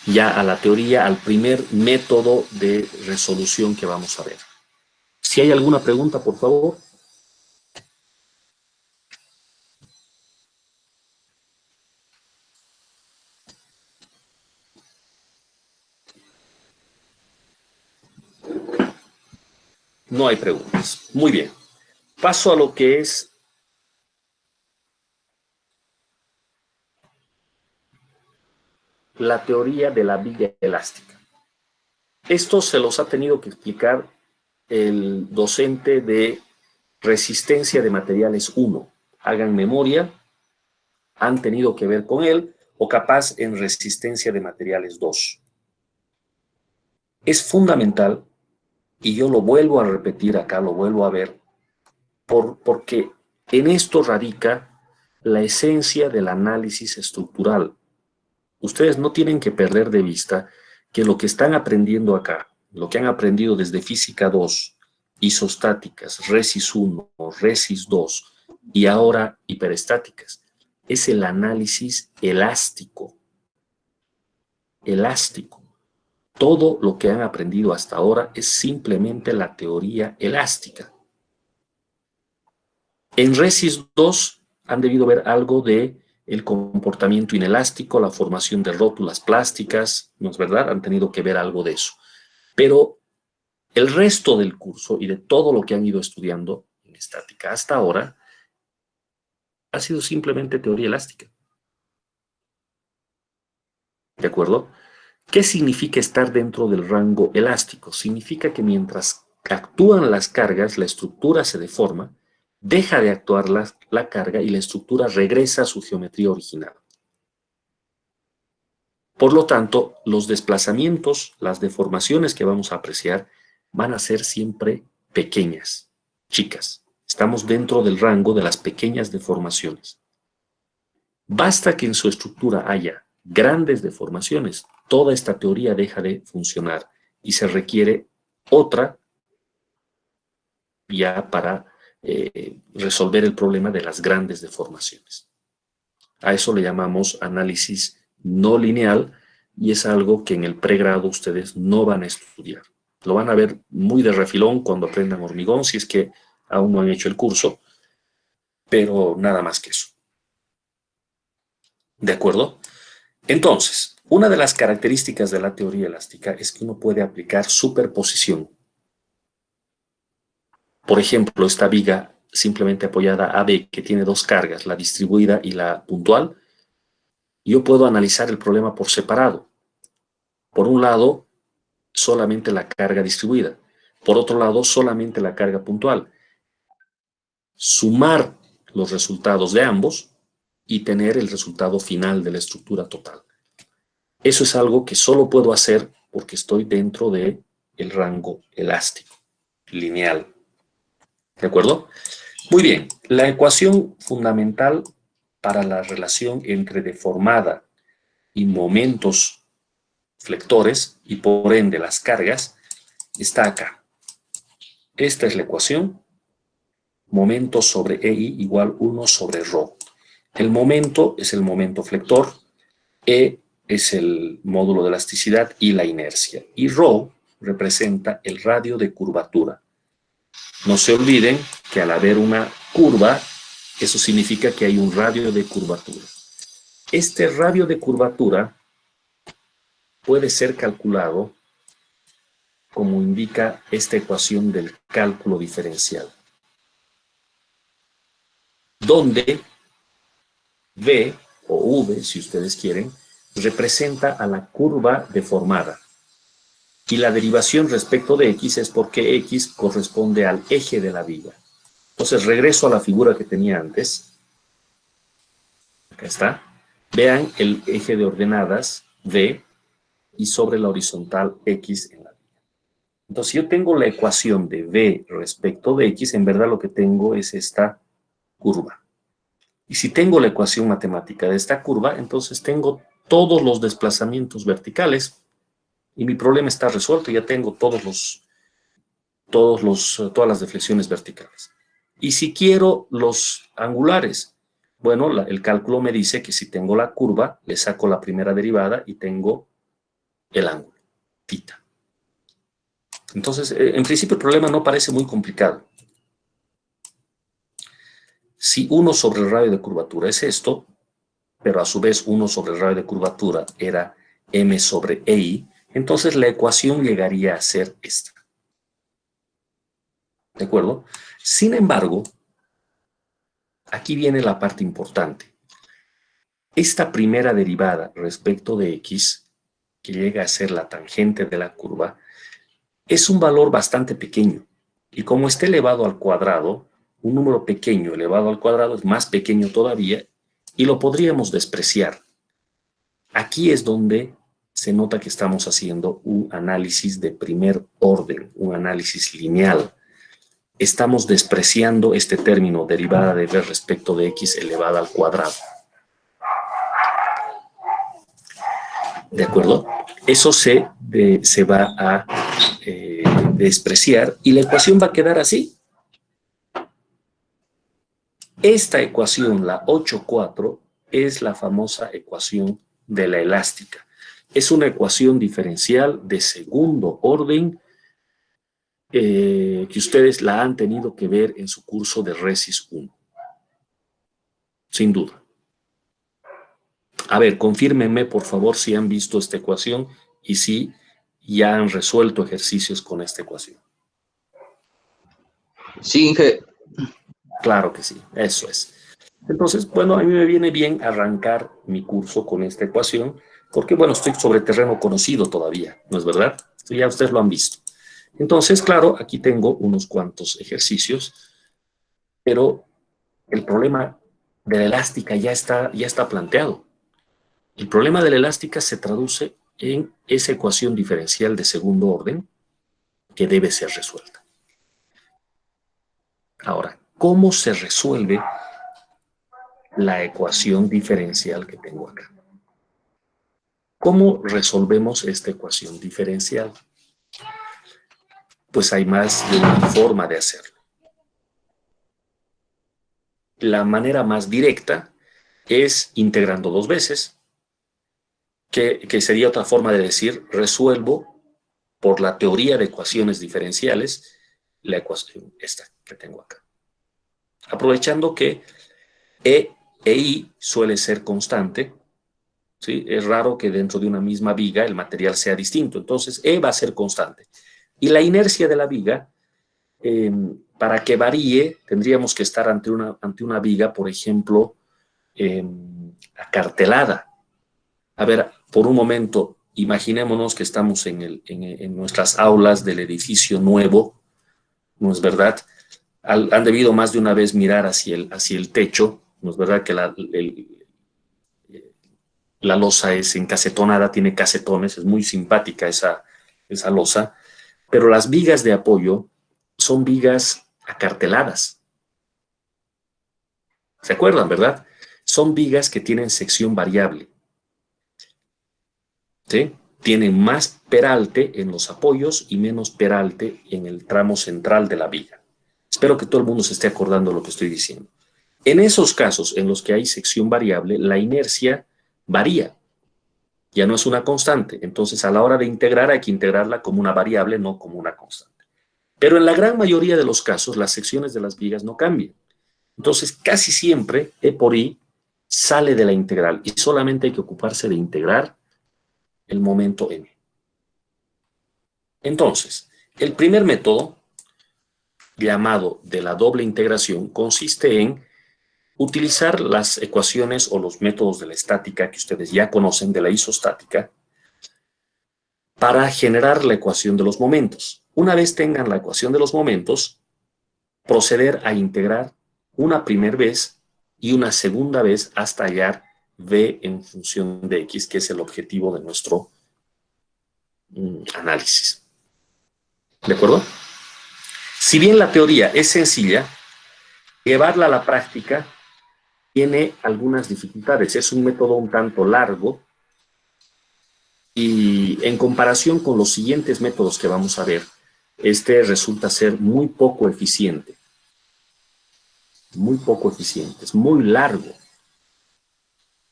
ya a la teoría, al primer método de resolución que vamos a ver. Si hay alguna pregunta, por favor. No hay preguntas. Muy bien. Paso a lo que es la teoría de la viga elástica. Esto se los ha tenido que explicar el docente de resistencia de materiales 1. Hagan memoria, han tenido que ver con él, o capaz en resistencia de materiales 2. Es fundamental, y yo lo vuelvo a repetir acá, lo vuelvo a ver, porque en esto radica la esencia del análisis estructural. Ustedes no tienen que perder de vista que lo que están aprendiendo acá, lo que han aprendido desde Física 2, isostáticas, Resis 1, Resis 2 y ahora hiperestáticas, es el análisis elástico. Elástico. Todo lo que han aprendido hasta ahora es simplemente la teoría elástica. En Resis 2 han debido ver algo de el comportamiento inelástico, la formación de rótulas plásticas, ¿no es verdad? Han tenido que ver algo de eso. Pero el resto del curso y de todo lo que han ido estudiando en estática hasta ahora ha sido simplemente teoría elástica. ¿De acuerdo? ¿Qué significa estar dentro del rango elástico? Significa que mientras actúan las cargas, la estructura se deforma, deja de actuar la carga y la estructura regresa a su geometría original. Por lo tanto, los desplazamientos, las deformaciones que vamos a apreciar van a ser siempre pequeñas, chicas. Estamos dentro del rango de las pequeñas deformaciones. Basta que en su estructura haya grandes deformaciones, toda esta teoría deja de funcionar y se requiere otra ya para resolver el problema de las grandes deformaciones. A eso le llamamos análisis no lineal y es algo que en el pregrado ustedes no van a estudiar. Lo van a ver muy de refilón cuando aprendan hormigón, si es que aún no han hecho el curso, pero nada más que eso. ¿De acuerdo? Entonces, una de las características de la teoría elástica es que uno puede aplicar superposición. Por ejemplo, esta viga simplemente apoyada AB, que tiene 2 cargas, la distribuida y la puntual, yo puedo analizar el problema por separado. Por un lado, solamente la carga distribuida. Por otro lado, solamente la carga puntual. Sumar los resultados de ambos y tener el resultado final de la estructura total. Eso es algo que solo puedo hacer porque estoy dentro del rango elástico, lineal. ¿De acuerdo? Muy bien, la ecuación fundamental para la relación entre deformada y momentos flectores y por ende las cargas está acá. Esta es la ecuación, momento sobre EI igual 1 sobre ρ. El momento es el momento flector, E es el módulo de elasticidad y la inercia, y ρ representa el radio de curvatura. No se olviden que al haber una curva, eso significa que hay un radio de curvatura. Este radio de curvatura puede ser calculado como indica esta ecuación del cálculo diferencial, donde V o V, si ustedes quieren, representa a la curva deformada. Y la derivación respecto de X es porque X corresponde al eje de la viga. Entonces regreso a la figura que tenía antes. Acá está. Vean el eje de ordenadas V y sobre la horizontal X en la viga. Entonces, si yo tengo la ecuación de V respecto de X, en verdad lo que tengo es esta curva. Y si tengo la ecuación matemática de esta curva, entonces tengo todos los desplazamientos verticales y mi problema está resuelto. Ya tengo todas las deflexiones verticales. Y si quiero los angulares, bueno, el cálculo me dice que si tengo la curva, le saco la primera derivada y tengo el ángulo, θ. Entonces, en principio el problema no parece muy complicado. Si 1 sobre el radio de curvatura es esto, pero a su vez 1 sobre el radio de curvatura era m sobre EI, entonces la ecuación llegaría a ser esta. ¿De acuerdo? Sin embargo, aquí viene la parte importante. Esta primera derivada respecto de X, que llega a ser la tangente de la curva, es un valor bastante pequeño. Y como está elevado al cuadrado, un número pequeño elevado al cuadrado es más pequeño todavía y lo podríamos despreciar. Aquí es donde se nota que estamos haciendo un análisis de primer orden, un análisis lineal. Estamos despreciando este término derivada de v respecto de x elevada al cuadrado. ¿De acuerdo? Eso se va a despreciar y la ecuación va a quedar así. Esta ecuación, la 8,4, es la famosa ecuación de la elástica. Es una ecuación diferencial de segundo orden que ustedes la han tenido que ver en su curso de Resis 1. Sin duda. A ver, confírmenme por favor si han visto esta ecuación y si ya han resuelto ejercicios con esta ecuación. Sí, Inge. Claro que sí, eso es. Entonces, bueno, a mí me viene bien arrancar mi curso con esta ecuación, porque, bueno, estoy sobre terreno conocido todavía, ¿no es verdad? Ya ustedes lo han visto. Entonces, claro, aquí tengo unos cuantos ejercicios, pero el problema de la elástica ya está planteado. El problema de la elástica se traduce en esa ecuación diferencial de segundo orden que debe ser resuelta. Ahora, ¿cómo se resuelve la ecuación diferencial que tengo acá? ¿Cómo resolvemos esta ecuación diferencial? Pues hay más de una forma de hacerlo. La manera más directa es integrando dos veces, que sería otra forma de decir, resuelvo por la teoría de ecuaciones diferenciales la ecuación esta que tengo acá. Aprovechando que E e I suele ser constante, ¿sí? Es raro que dentro de una misma viga el material sea distinto, entonces E va a ser constante. Y la inercia de la viga, para que varíe, tendríamos que estar ante una viga, por ejemplo, acartelada. A ver, por un momento, imaginémonos que estamos en nuestras aulas del edificio nuevo, ¿no es verdad? Han debido más de una vez mirar hacia el techo, ¿no es verdad? Que la losa es encasetonada, tiene casetones, es muy simpática esa losa, pero las vigas de apoyo son vigas acarteladas. ¿Se acuerdan, verdad? Son vigas que tienen sección variable, ¿sí? Tienen más peralte en los apoyos y menos peralte en el tramo central de la viga. Espero que todo el mundo se esté acordando de lo que estoy diciendo. En esos casos en los que hay sección variable, la inercia varía, ya no es una constante. Entonces, a la hora de integrar, hay que integrarla como una variable, no como una constante. Pero en la gran mayoría de los casos, las secciones de las vigas no cambian. Entonces, casi siempre E por I sale de la integral y solamente hay que ocuparse de integrar el momento M. Entonces, el primer método, llamado de la doble integración, consiste en utilizar las ecuaciones o los métodos de la estática que ustedes ya conocen, de la isostática, para generar la ecuación de los momentos. Una vez tengan la ecuación de los momentos, proceder a integrar una primera vez y una segunda vez hasta hallar v en función de x, que es el objetivo de nuestro análisis. ¿De acuerdo? Si bien la teoría es sencilla, llevarla a la práctica tiene algunas dificultades. Es un método un tanto largo y en comparación con los siguientes métodos que vamos a ver, este resulta ser muy poco eficiente. Muy poco eficiente, es muy largo.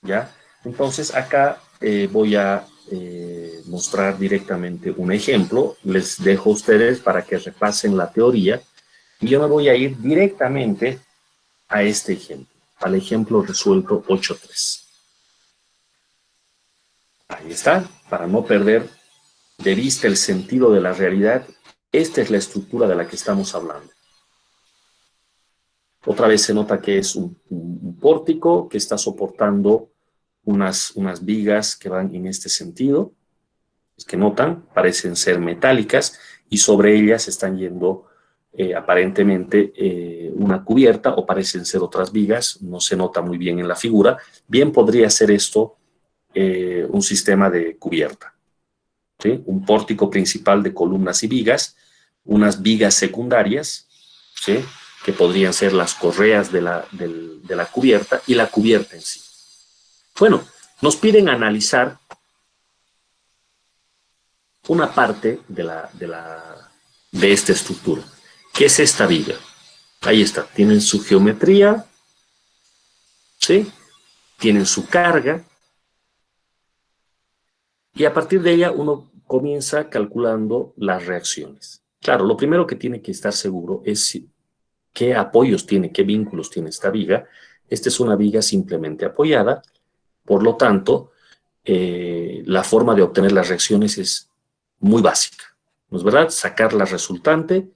¿Ya? Entonces acá voy a mostrar directamente un ejemplo. Les dejo a ustedes para que repasen la teoría y yo me voy a ir directamente a este ejemplo, al ejemplo resuelto 8.3. Ahí está, para no perder de vista el sentido de la realidad, esta es la estructura de la que estamos hablando. Otra vez se nota que es un pórtico que está soportando unas vigas que van en este sentido, es que notan, parecen ser metálicas y sobre ellas están yendo aparentemente una cubierta o parecen ser otras vigas, no se nota muy bien en la figura. Bien podría ser esto un sistema de cubierta, ¿sí? Un pórtico principal de columnas y vigas, unas vigas secundarias, ¿sí? Que podrían ser las correas de la cubierta y la cubierta en sí. Bueno, nos piden analizar una parte de esta estructura. ¿Qué es esta viga? Ahí está, tienen su geometría, ¿sí? Tienen su carga, y a partir de ella uno comienza calculando las reacciones. Claro, lo primero que tiene que estar seguro es qué apoyos tiene, qué vínculos tiene esta viga. Esta es una viga simplemente apoyada, por lo tanto, la forma de obtener las reacciones es muy básica, ¿no es verdad? Sacar la resultante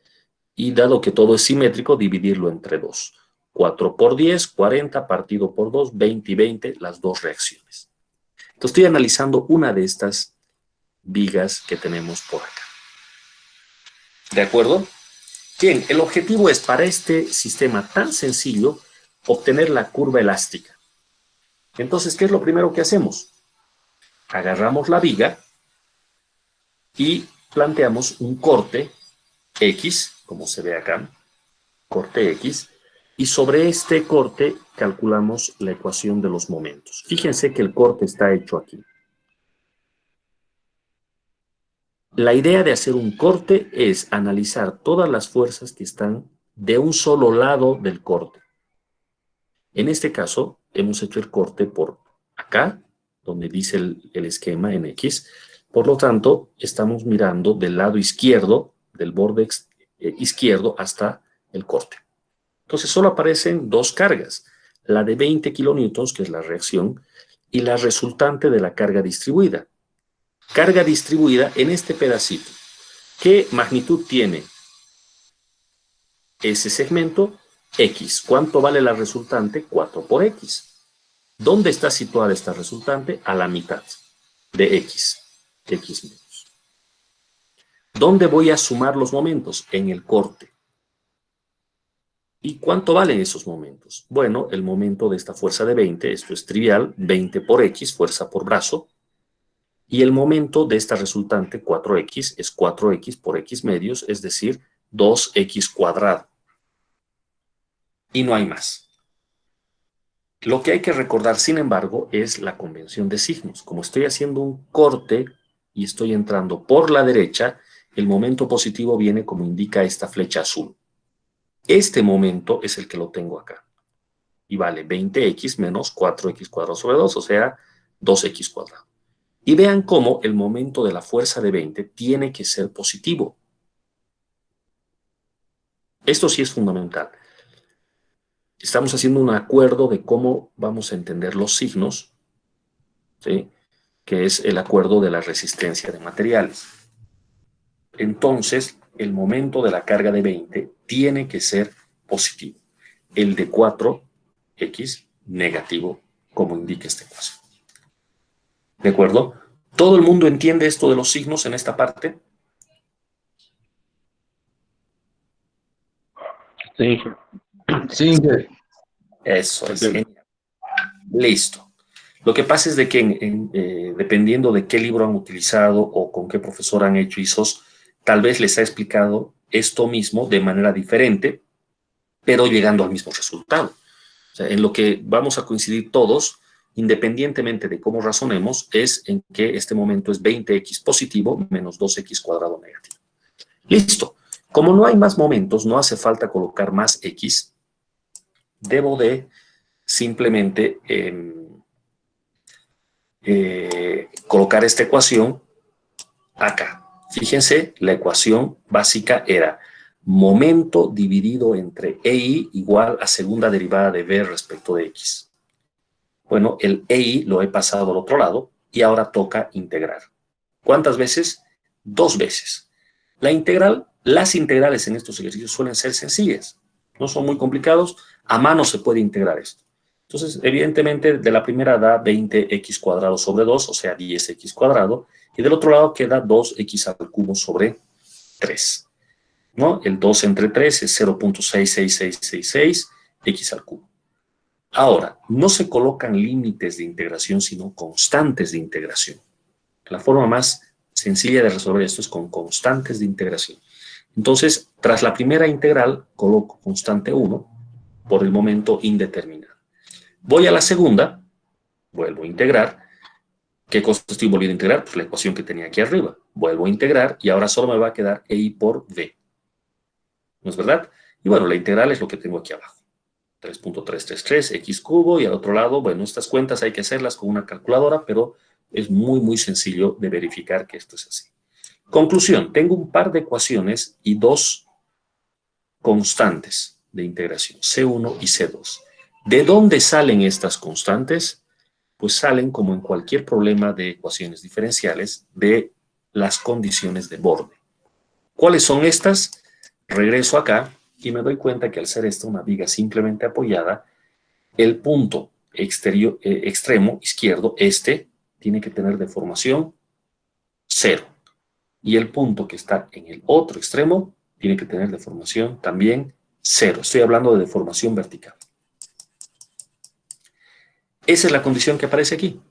y dado que todo es simétrico, dividirlo entre 2. 4 por 10, 40, partido por 2, 20 y 20, las dos reacciones. Entonces estoy analizando una de estas vigas que tenemos por acá. ¿De acuerdo? Bien, el objetivo es para este sistema tan sencillo obtener la curva elástica. Entonces, ¿qué es lo primero que hacemos? Agarramos la viga y planteamos un corte X, como se ve acá, corte X, y sobre este corte calculamos la ecuación de los momentos. Fíjense que el corte está hecho aquí. La idea de hacer un corte es analizar todas las fuerzas que están de un solo lado del corte. En este caso, hemos hecho el corte por acá, donde dice el esquema en X. Por lo tanto, estamos mirando del lado izquierdo, del borde izquierdo hasta el corte. Entonces, solo aparecen dos cargas. La de 20 kilonewtons, que es la reacción, y la resultante de la carga distribuida. Carga distribuida en este pedacito. ¿Qué magnitud tiene ese segmento? X. ¿Cuánto vale la resultante? 4 por X. ¿Dónde está situada esta resultante? A la mitad de X. X menos. ¿Dónde voy a sumar los momentos? En el corte. ¿Y cuánto valen esos momentos? Bueno, el momento de esta fuerza de 20, esto es trivial, 20 por X, fuerza por brazo, y el momento de esta resultante, 4X, es 4X por X medios, es decir, 2X cuadrado. Y no hay más. Lo que hay que recordar, sin embargo, es la convención de signos. Como estoy haciendo un corte y estoy entrando por la derecha, el momento positivo viene como indica esta flecha azul. Este momento es el que lo tengo acá. Y vale 20x menos 4x cuadrado sobre 2, o sea, 2x cuadrado. Y vean cómo el momento de la fuerza de 20 tiene que ser positivo. Esto sí es fundamental. Estamos haciendo un acuerdo de cómo vamos a entender los signos, ¿sí? Que es el acuerdo de la resistencia de materiales. Entonces, el momento de la carga de 20 tiene que ser positivo. El de 4x negativo, como indica este caso. ¿De acuerdo? ¿Todo el mundo entiende esto de los signos en esta parte? Sí, Sí, Eso es entiendo. genial. Listo. Lo que pasa es de que dependiendo de qué libro han utilizado o con qué profesor han hecho ISOs, tal vez les ha explicado esto mismo de manera diferente, pero llegando al mismo resultado. O sea, en lo que vamos a coincidir todos, independientemente de cómo razonemos, es en que este momento es 20x positivo menos 2x cuadrado negativo. Listo. Como no hay más momentos, no hace falta colocar más x, debo de simplemente colocar esta ecuación acá. Fíjense, la ecuación básica era momento dividido entre EI igual a segunda derivada de B respecto de X. Bueno, el EI lo he pasado al otro lado y ahora toca integrar. ¿Cuántas veces? 2 veces. Las integrales en estos ejercicios suelen ser sencillas, no son muy complicados, a mano se puede integrar esto. Entonces, evidentemente, de la primera da 20x cuadrado sobre 2, o sea, 10x cuadrado, y del otro lado queda 2x al cubo sobre 3. ¿No? El 2 entre 3 es 0.66666 x al cubo. Ahora, no se colocan límites de integración, sino constantes de integración. La forma más sencilla de resolver esto es con constantes de integración. Entonces, tras la primera integral, coloco constante 1 por el momento indeterminado. Voy a la segunda, vuelvo a integrar. ¿Qué cosa estoy volviendo a integrar? Pues la ecuación que tenía aquí arriba. Vuelvo a integrar y ahora solo me va a quedar EI por V. ¿No es verdad? Y bueno, la integral es lo que tengo aquí abajo. 3.333 x cubo y al otro lado, bueno, estas cuentas hay que hacerlas con una calculadora, pero es muy, muy sencillo de verificar que esto es así. Conclusión, tengo un par de ecuaciones y dos constantes de integración, C1 y C2. ¿De dónde salen estas constantes? Pues salen, como en cualquier problema de ecuaciones diferenciales, de las condiciones de borde. ¿Cuáles son estas? Regreso acá y me doy cuenta que al ser esta una viga simplemente apoyada, el punto extremo izquierdo, tiene que tener deformación 0. Y el punto que está en el otro extremo tiene que tener deformación también 0. Estoy hablando de deformación vertical. Esa es la condición que aparece aquí.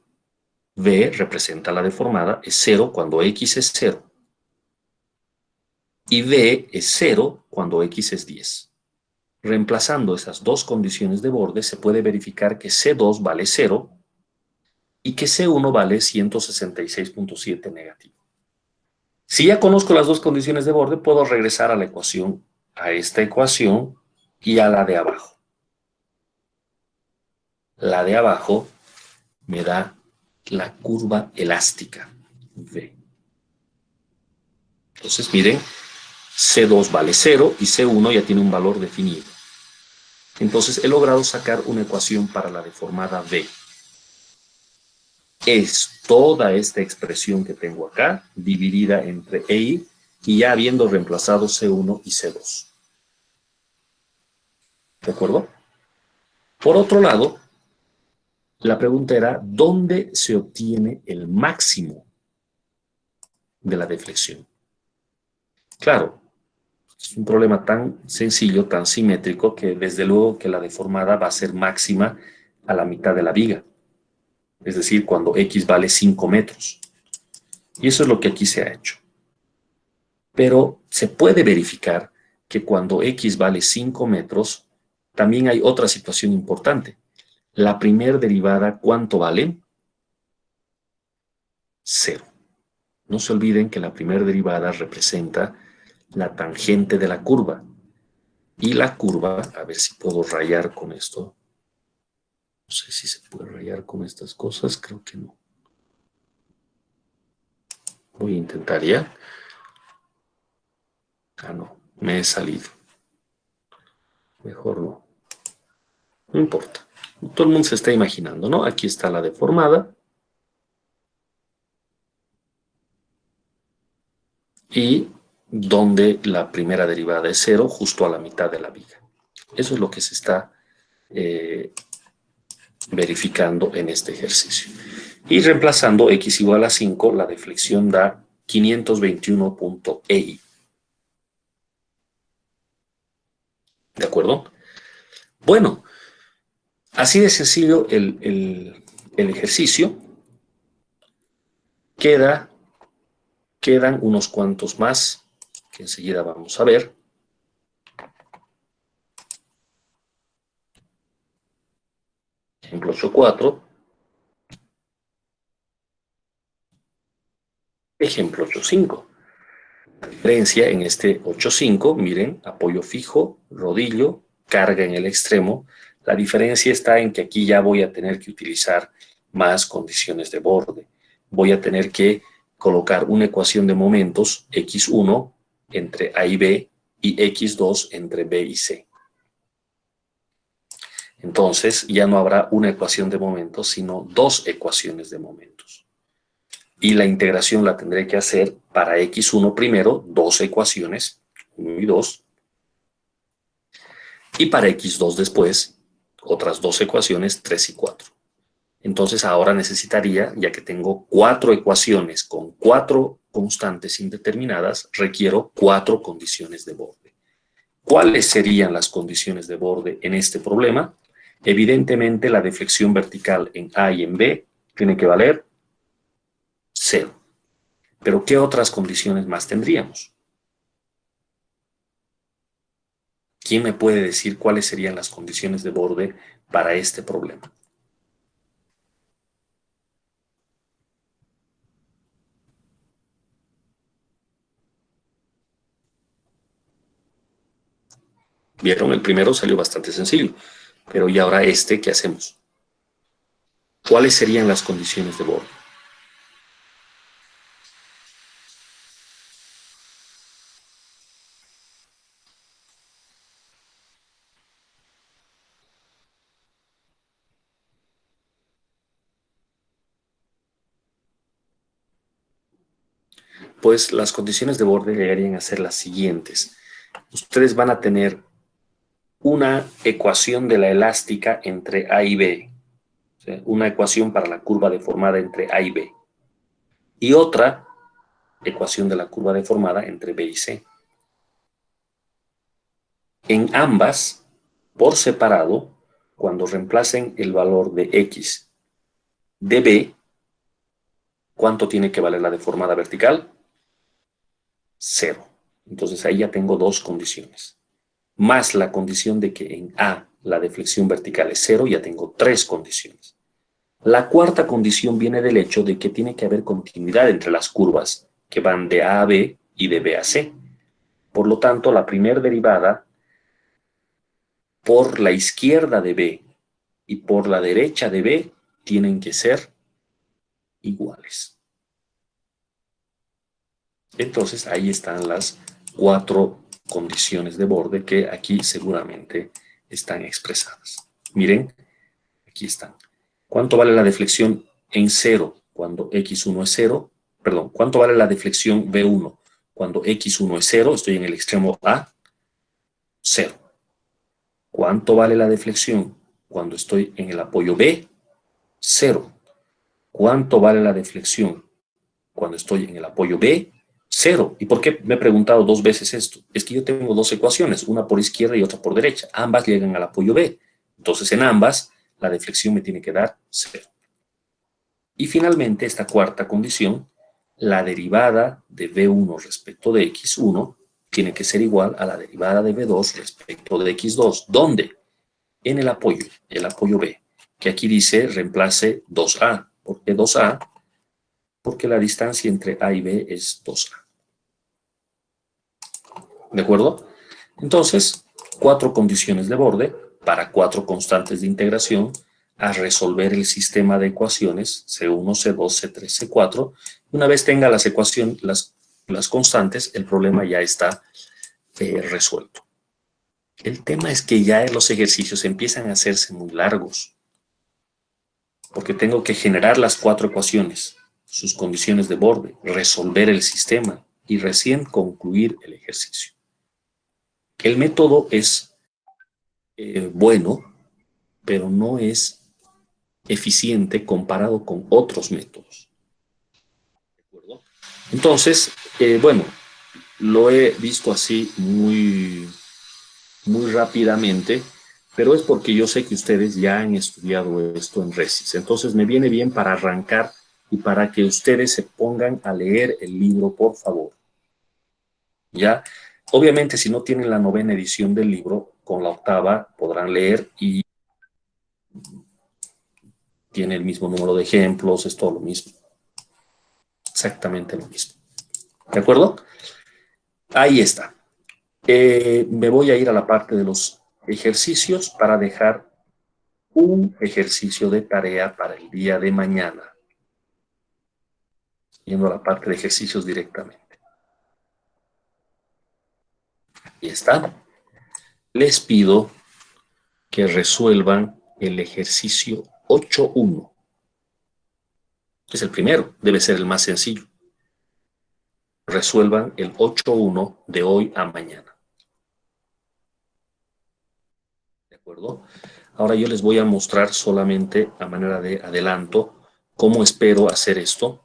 V representa la deformada, es 0 cuando X es 0. Y V es 0 cuando X es 10. Reemplazando esas dos condiciones de borde, se puede verificar que C2 vale 0 y que C1 vale 166.7 negativo. Si ya conozco las dos condiciones de borde, puedo regresar a la ecuación, a esta ecuación y a la de abajo. La de abajo me da la curva elástica, V. Entonces, miren, C2 vale 0 y C1 ya tiene un valor definido. Entonces, he logrado sacar una ecuación para la deformada V. Es toda esta expresión que tengo acá, dividida entre EI, y ya habiendo reemplazado C1 y C2. ¿De acuerdo? Por otro lado, la pregunta era, ¿dónde se obtiene el máximo de la deflexión. Claro, es un problema tan sencillo, tan simétrico, que desde luego que la deformada va a ser máxima a la mitad de la viga. Es decir, cuando X vale 5 metros. Y eso es lo que aquí se ha hecho. Pero se puede verificar que cuando X vale 5 metros, también hay otra situación importante. La primer derivada, ¿cuánto vale? 0. No se olviden que la primera derivada representa la tangente de la curva. Y la curva, a ver si puedo rayar con esto. No sé si se puede rayar con estas cosas, creo que no. Voy a intentar ya. Ah, no, me he salido. Mejor no. No importa. Todo el mundo se está imaginando, ¿no? Aquí está la deformada. Y donde la primera derivada es 0, justo a la mitad de la viga. Eso es lo que se está verificando en este ejercicio. Y reemplazando x igual a 5, la deflexión da 521.ei. ¿De acuerdo? Bueno, así de sencillo el ejercicio. Quedan unos cuantos más que enseguida vamos a ver. Ejemplo 8.4. Ejemplo 8.5. La diferencia en este 8.5, miren, apoyo fijo, rodillo, carga en el extremo. La diferencia está en que aquí ya voy a tener que utilizar más condiciones de borde. Voy a tener que colocar una ecuación de momentos x1 entre A y B y x2 entre B y C. Entonces ya no habrá una ecuación de momentos, sino dos ecuaciones de momentos. Y la integración la tendré que hacer para x1 primero, dos ecuaciones, 1 y 2, y para x2 después, otras dos ecuaciones, 3 y 4. Entonces ahora necesitaría, ya que tengo 4 ecuaciones con 4 constantes indeterminadas, requiero 4 condiciones de borde. ¿Cuáles serían las condiciones de borde en este problema? Evidentemente la deflexión vertical en A y en B tiene que valer 0. Pero ¿qué otras condiciones más tendríamos? ¿Quién me puede decir cuáles serían las condiciones de borde para este problema? Vieron, el primero salió bastante sencillo, pero ¿y ahora este qué hacemos? ¿Cuáles serían las condiciones de borde? Pues las condiciones de borde llegarían a ser las siguientes. Ustedes van a tener una ecuación de la elástica entre A y B, o sea, una ecuación para la curva deformada entre A y B, y otra ecuación de la curva deformada entre B y C. En ambas, por separado, cuando reemplacen el valor de X de B, ¿cuánto tiene que valer la deformada vertical? 0. Entonces ahí ya tengo dos condiciones. Más la condición de que en A la deflexión vertical es 0, ya tengo 3 condiciones. La cuarta condición viene del hecho de que tiene que haber continuidad entre las curvas que van de A a B y de B a C. Por lo tanto, la primera derivada por la izquierda de B y por la derecha de B tienen que ser iguales. Entonces ahí están las 4 condiciones de borde que aquí seguramente están expresadas. Miren, aquí están. ¿Cuánto vale la deflexión en 0 cuando x1 es 0? Perdón, ¿cuánto vale la deflexión B1 cuando x1 es 0? Estoy en el extremo A, 0. ¿Cuánto vale la deflexión cuando estoy en el apoyo B? 0. ¿Cuánto vale la deflexión cuando estoy en el apoyo B? Cero. ¿Y por qué me he preguntado dos veces esto? Es que yo tengo dos ecuaciones, una por izquierda y otra por derecha. Ambas llegan al apoyo B. Entonces, en ambas, la deflexión me tiene que dar cero. Y finalmente, esta cuarta condición, la derivada de B1 respecto de X1 tiene que ser igual a la derivada de B2 respecto de X2. ¿Dónde? En el apoyo B, que aquí dice reemplace 2A. ¿Por qué 2A? Porque la distancia entre A y B es 2A. ¿De acuerdo? Entonces, cuatro condiciones de borde para cuatro constantes de integración a resolver el sistema de ecuaciones C1, C2, C3, C4. Una vez tenga las ecuaciones, las constantes, el problema ya está resuelto. El tema es que ya los ejercicios empiezan a hacerse muy largos, porque tengo que generar las cuatro ecuaciones, sus condiciones de borde, resolver el sistema y recién concluir el ejercicio. El método es bueno, pero no es eficiente comparado con otros métodos. ¿De acuerdo? Entonces, bueno, lo he visto así muy rápidamente, pero es porque yo sé que ustedes ya han estudiado esto en Resis. Entonces, me viene bien para arrancar y para que ustedes se pongan a leer el libro, por favor. ¿Ya? Obviamente, si no tienen la novena edición del libro, con la octava podrán leer y tiene el mismo número de ejemplos, es todo lo mismo. Exactamente lo mismo. ¿De acuerdo? Ahí está. Me voy a ir a la parte de los ejercicios para dejar un ejercicio de tarea para el día de mañana. Yendo a la parte de ejercicios directamente. Ahí está. Les pido que resuelvan el ejercicio 8.1. Es el primero, debe ser el más sencillo. Resuelvan el 8.1 de hoy a mañana. ¿De acuerdo? Ahora yo les voy a mostrar solamente a manera de adelanto cómo espero hacer esto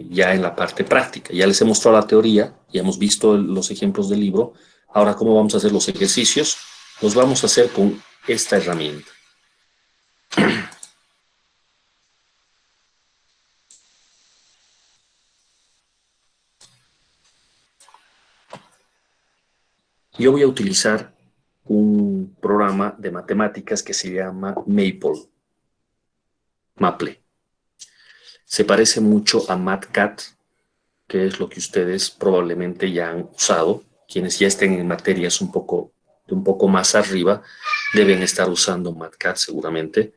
ya en la parte práctica. Ya les he mostrado la teoría, ya hemos visto los ejemplos del libro. Ahora, ¿cómo vamos a hacer los ejercicios? Los vamos a hacer con esta herramienta. Yo voy a utilizar un programa de matemáticas que se llama Maple. Se parece mucho a MatCat, que es lo que ustedes probablemente ya han usado. Quienes ya estén en materias un poco más arriba deben estar usando MatCat seguramente.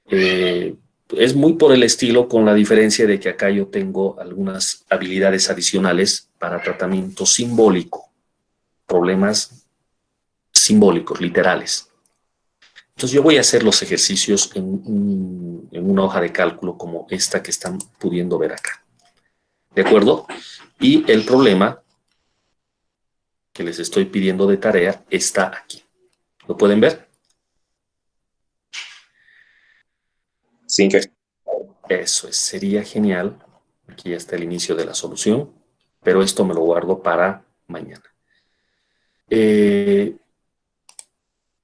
Es muy por el estilo, con la diferencia de que acá yo tengo algunas habilidades adicionales para tratamiento simbólico, problemas simbólicos, literales. Entonces yo voy a hacer los ejercicios en una hoja de cálculo como esta que están pudiendo ver acá. ¿De acuerdo? Y el problema que les estoy pidiendo de tarea está aquí. ¿Lo pueden ver? Sí, que Eso es, sería genial. Aquí ya está el inicio de la solución, pero esto me lo guardo para mañana.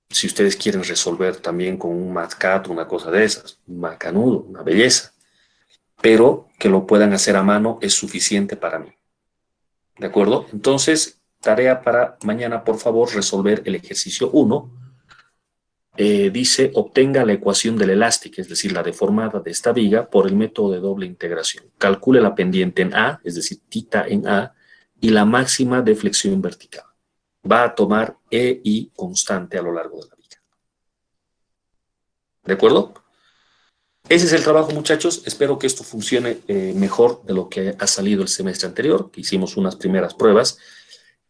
Si ustedes quieren resolver también con un MatCat, una cosa de esas, un macanudo, una belleza, pero que lo puedan hacer a mano es suficiente para mí. ¿De acuerdo? Entonces, tarea para mañana, por favor, resolver el ejercicio 1. Dice, obtenga la ecuación del elástico, es decir, la deformada de esta viga, por el método de doble integración. Calcule la pendiente en A, es decir, tita en A, y la máxima de flexión vertical. Va a tomar E y constante a lo largo de la viga. ¿De acuerdo? Ese es el trabajo, muchachos. Espero que esto funcione mejor de lo que ha salido el semestre anterior, que hicimos unas primeras pruebas.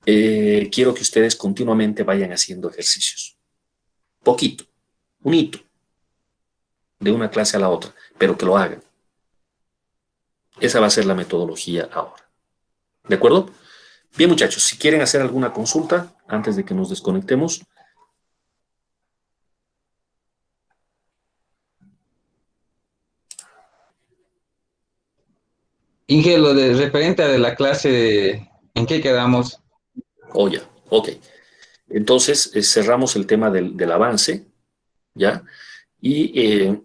Quiero que ustedes continuamente vayan haciendo ejercicios. Poquito, un hito, de una clase a la otra, pero que lo hagan. Esa va a ser la metodología ahora. ¿De acuerdo? Bien, muchachos, si quieren hacer alguna consulta antes de que nos desconectemos. Inge, lo de referente a de la clase, ¿en qué quedamos? Oh, ya, ok. Entonces, cerramos el tema del avance, ¿ya? Y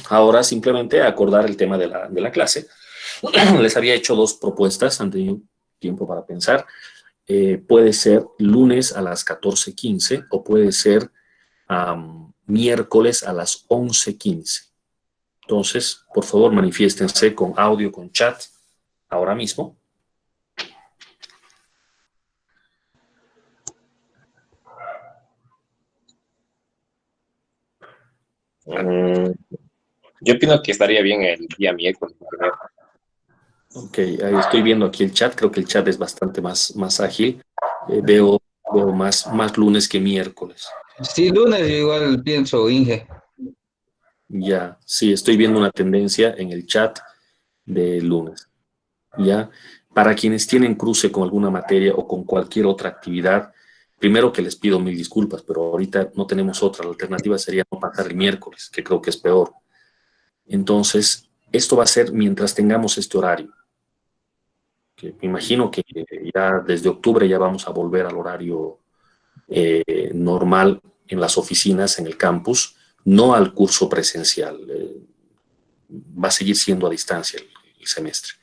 ahora simplemente acordar el tema de la clase. Les había hecho dos propuestas, han tenido tiempo para pensar. Puede ser lunes a las 14:15 o puede ser miércoles a las 11:15. Entonces, por favor, manifiéstense con audio, con chat, ahora mismo. Yo opino que estaría bien el día miércoles. Ok, ahí estoy viendo aquí el chat, creo que el chat es bastante más ágil. Veo más lunes que miércoles. Sí, lunes yo igual pienso, Inge. Ya, sí, estoy viendo una tendencia en el chat de lunes. Ya, para quienes tienen cruce con alguna materia o con cualquier otra actividad, primero que les pido mil disculpas, pero ahorita no tenemos otra. La alternativa sería no pasar el miércoles, que creo que es peor. Entonces, esto va a ser mientras tengamos este horario, que me imagino que ya desde octubre ya vamos a volver al horario normal en las oficinas, en el campus, no al curso presencial. Va a seguir siendo a distancia el semestre.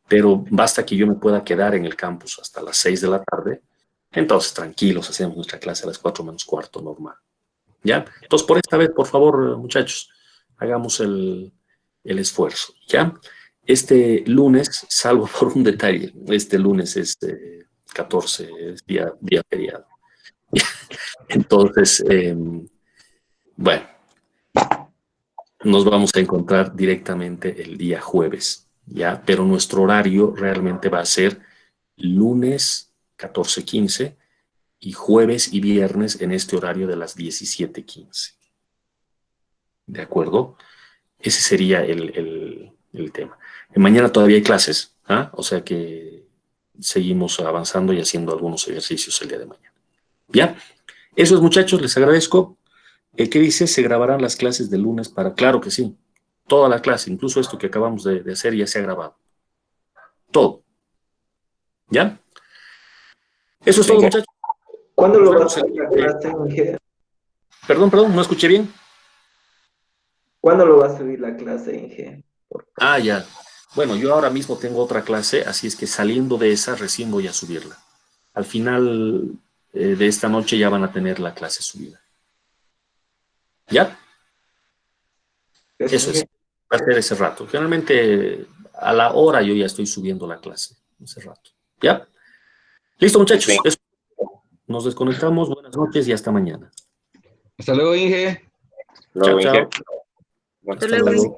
Pero basta que yo me pueda quedar en el campus hasta las 6 de la tarde, entonces tranquilos, hacemos nuestra clase a las 4 menos cuarto normal. ¿Ya? Entonces, por esta vez, por favor, muchachos, hagamos el esfuerzo. ¿Ya? Este lunes, salvo por un detalle, este lunes es 14, es día feriado. Entonces, bueno, nos vamos a encontrar directamente el día jueves, ¿ya? Pero nuestro horario realmente va a ser lunes 14:15 y jueves y viernes en este horario de las 17:15. ¿De acuerdo? Ese sería el tema. Mañana todavía hay clases, ¿ah? O sea que seguimos avanzando y haciendo algunos ejercicios el día de mañana. ¿Ya? Eso es, muchachos, les agradezco. ¿Qué dice? ¿Se grabarán las clases de lunes para...? Claro que sí. Toda la clase, incluso esto que acabamos de hacer ya se ha grabado. Todo. ¿Ya? Eso es todo, Venga, muchachos. ¿Cuándo Nos lo vas vemos a subir la clase, Inge? Perdón, no escuché bien. ¿Cuándo lo vas a subir la clase, Inge? Ah, ya. Bueno, yo ahora mismo tengo otra clase, así es que saliendo de esa recién voy a subirla. Al final de esta noche ya van a tener la clase subida. ¿Ya? Eso, Eso es. Inge. Va a ser ese rato. Generalmente a la hora yo ya estoy subiendo la clase. Ese rato. ¿Ya? Listo, listo, muchachos. Eso. Nos desconectamos. Buenas noches y hasta mañana. Hasta luego, Inge. Chao, luego, chao. Inge. Bueno, Hasta Hasta luego. luego.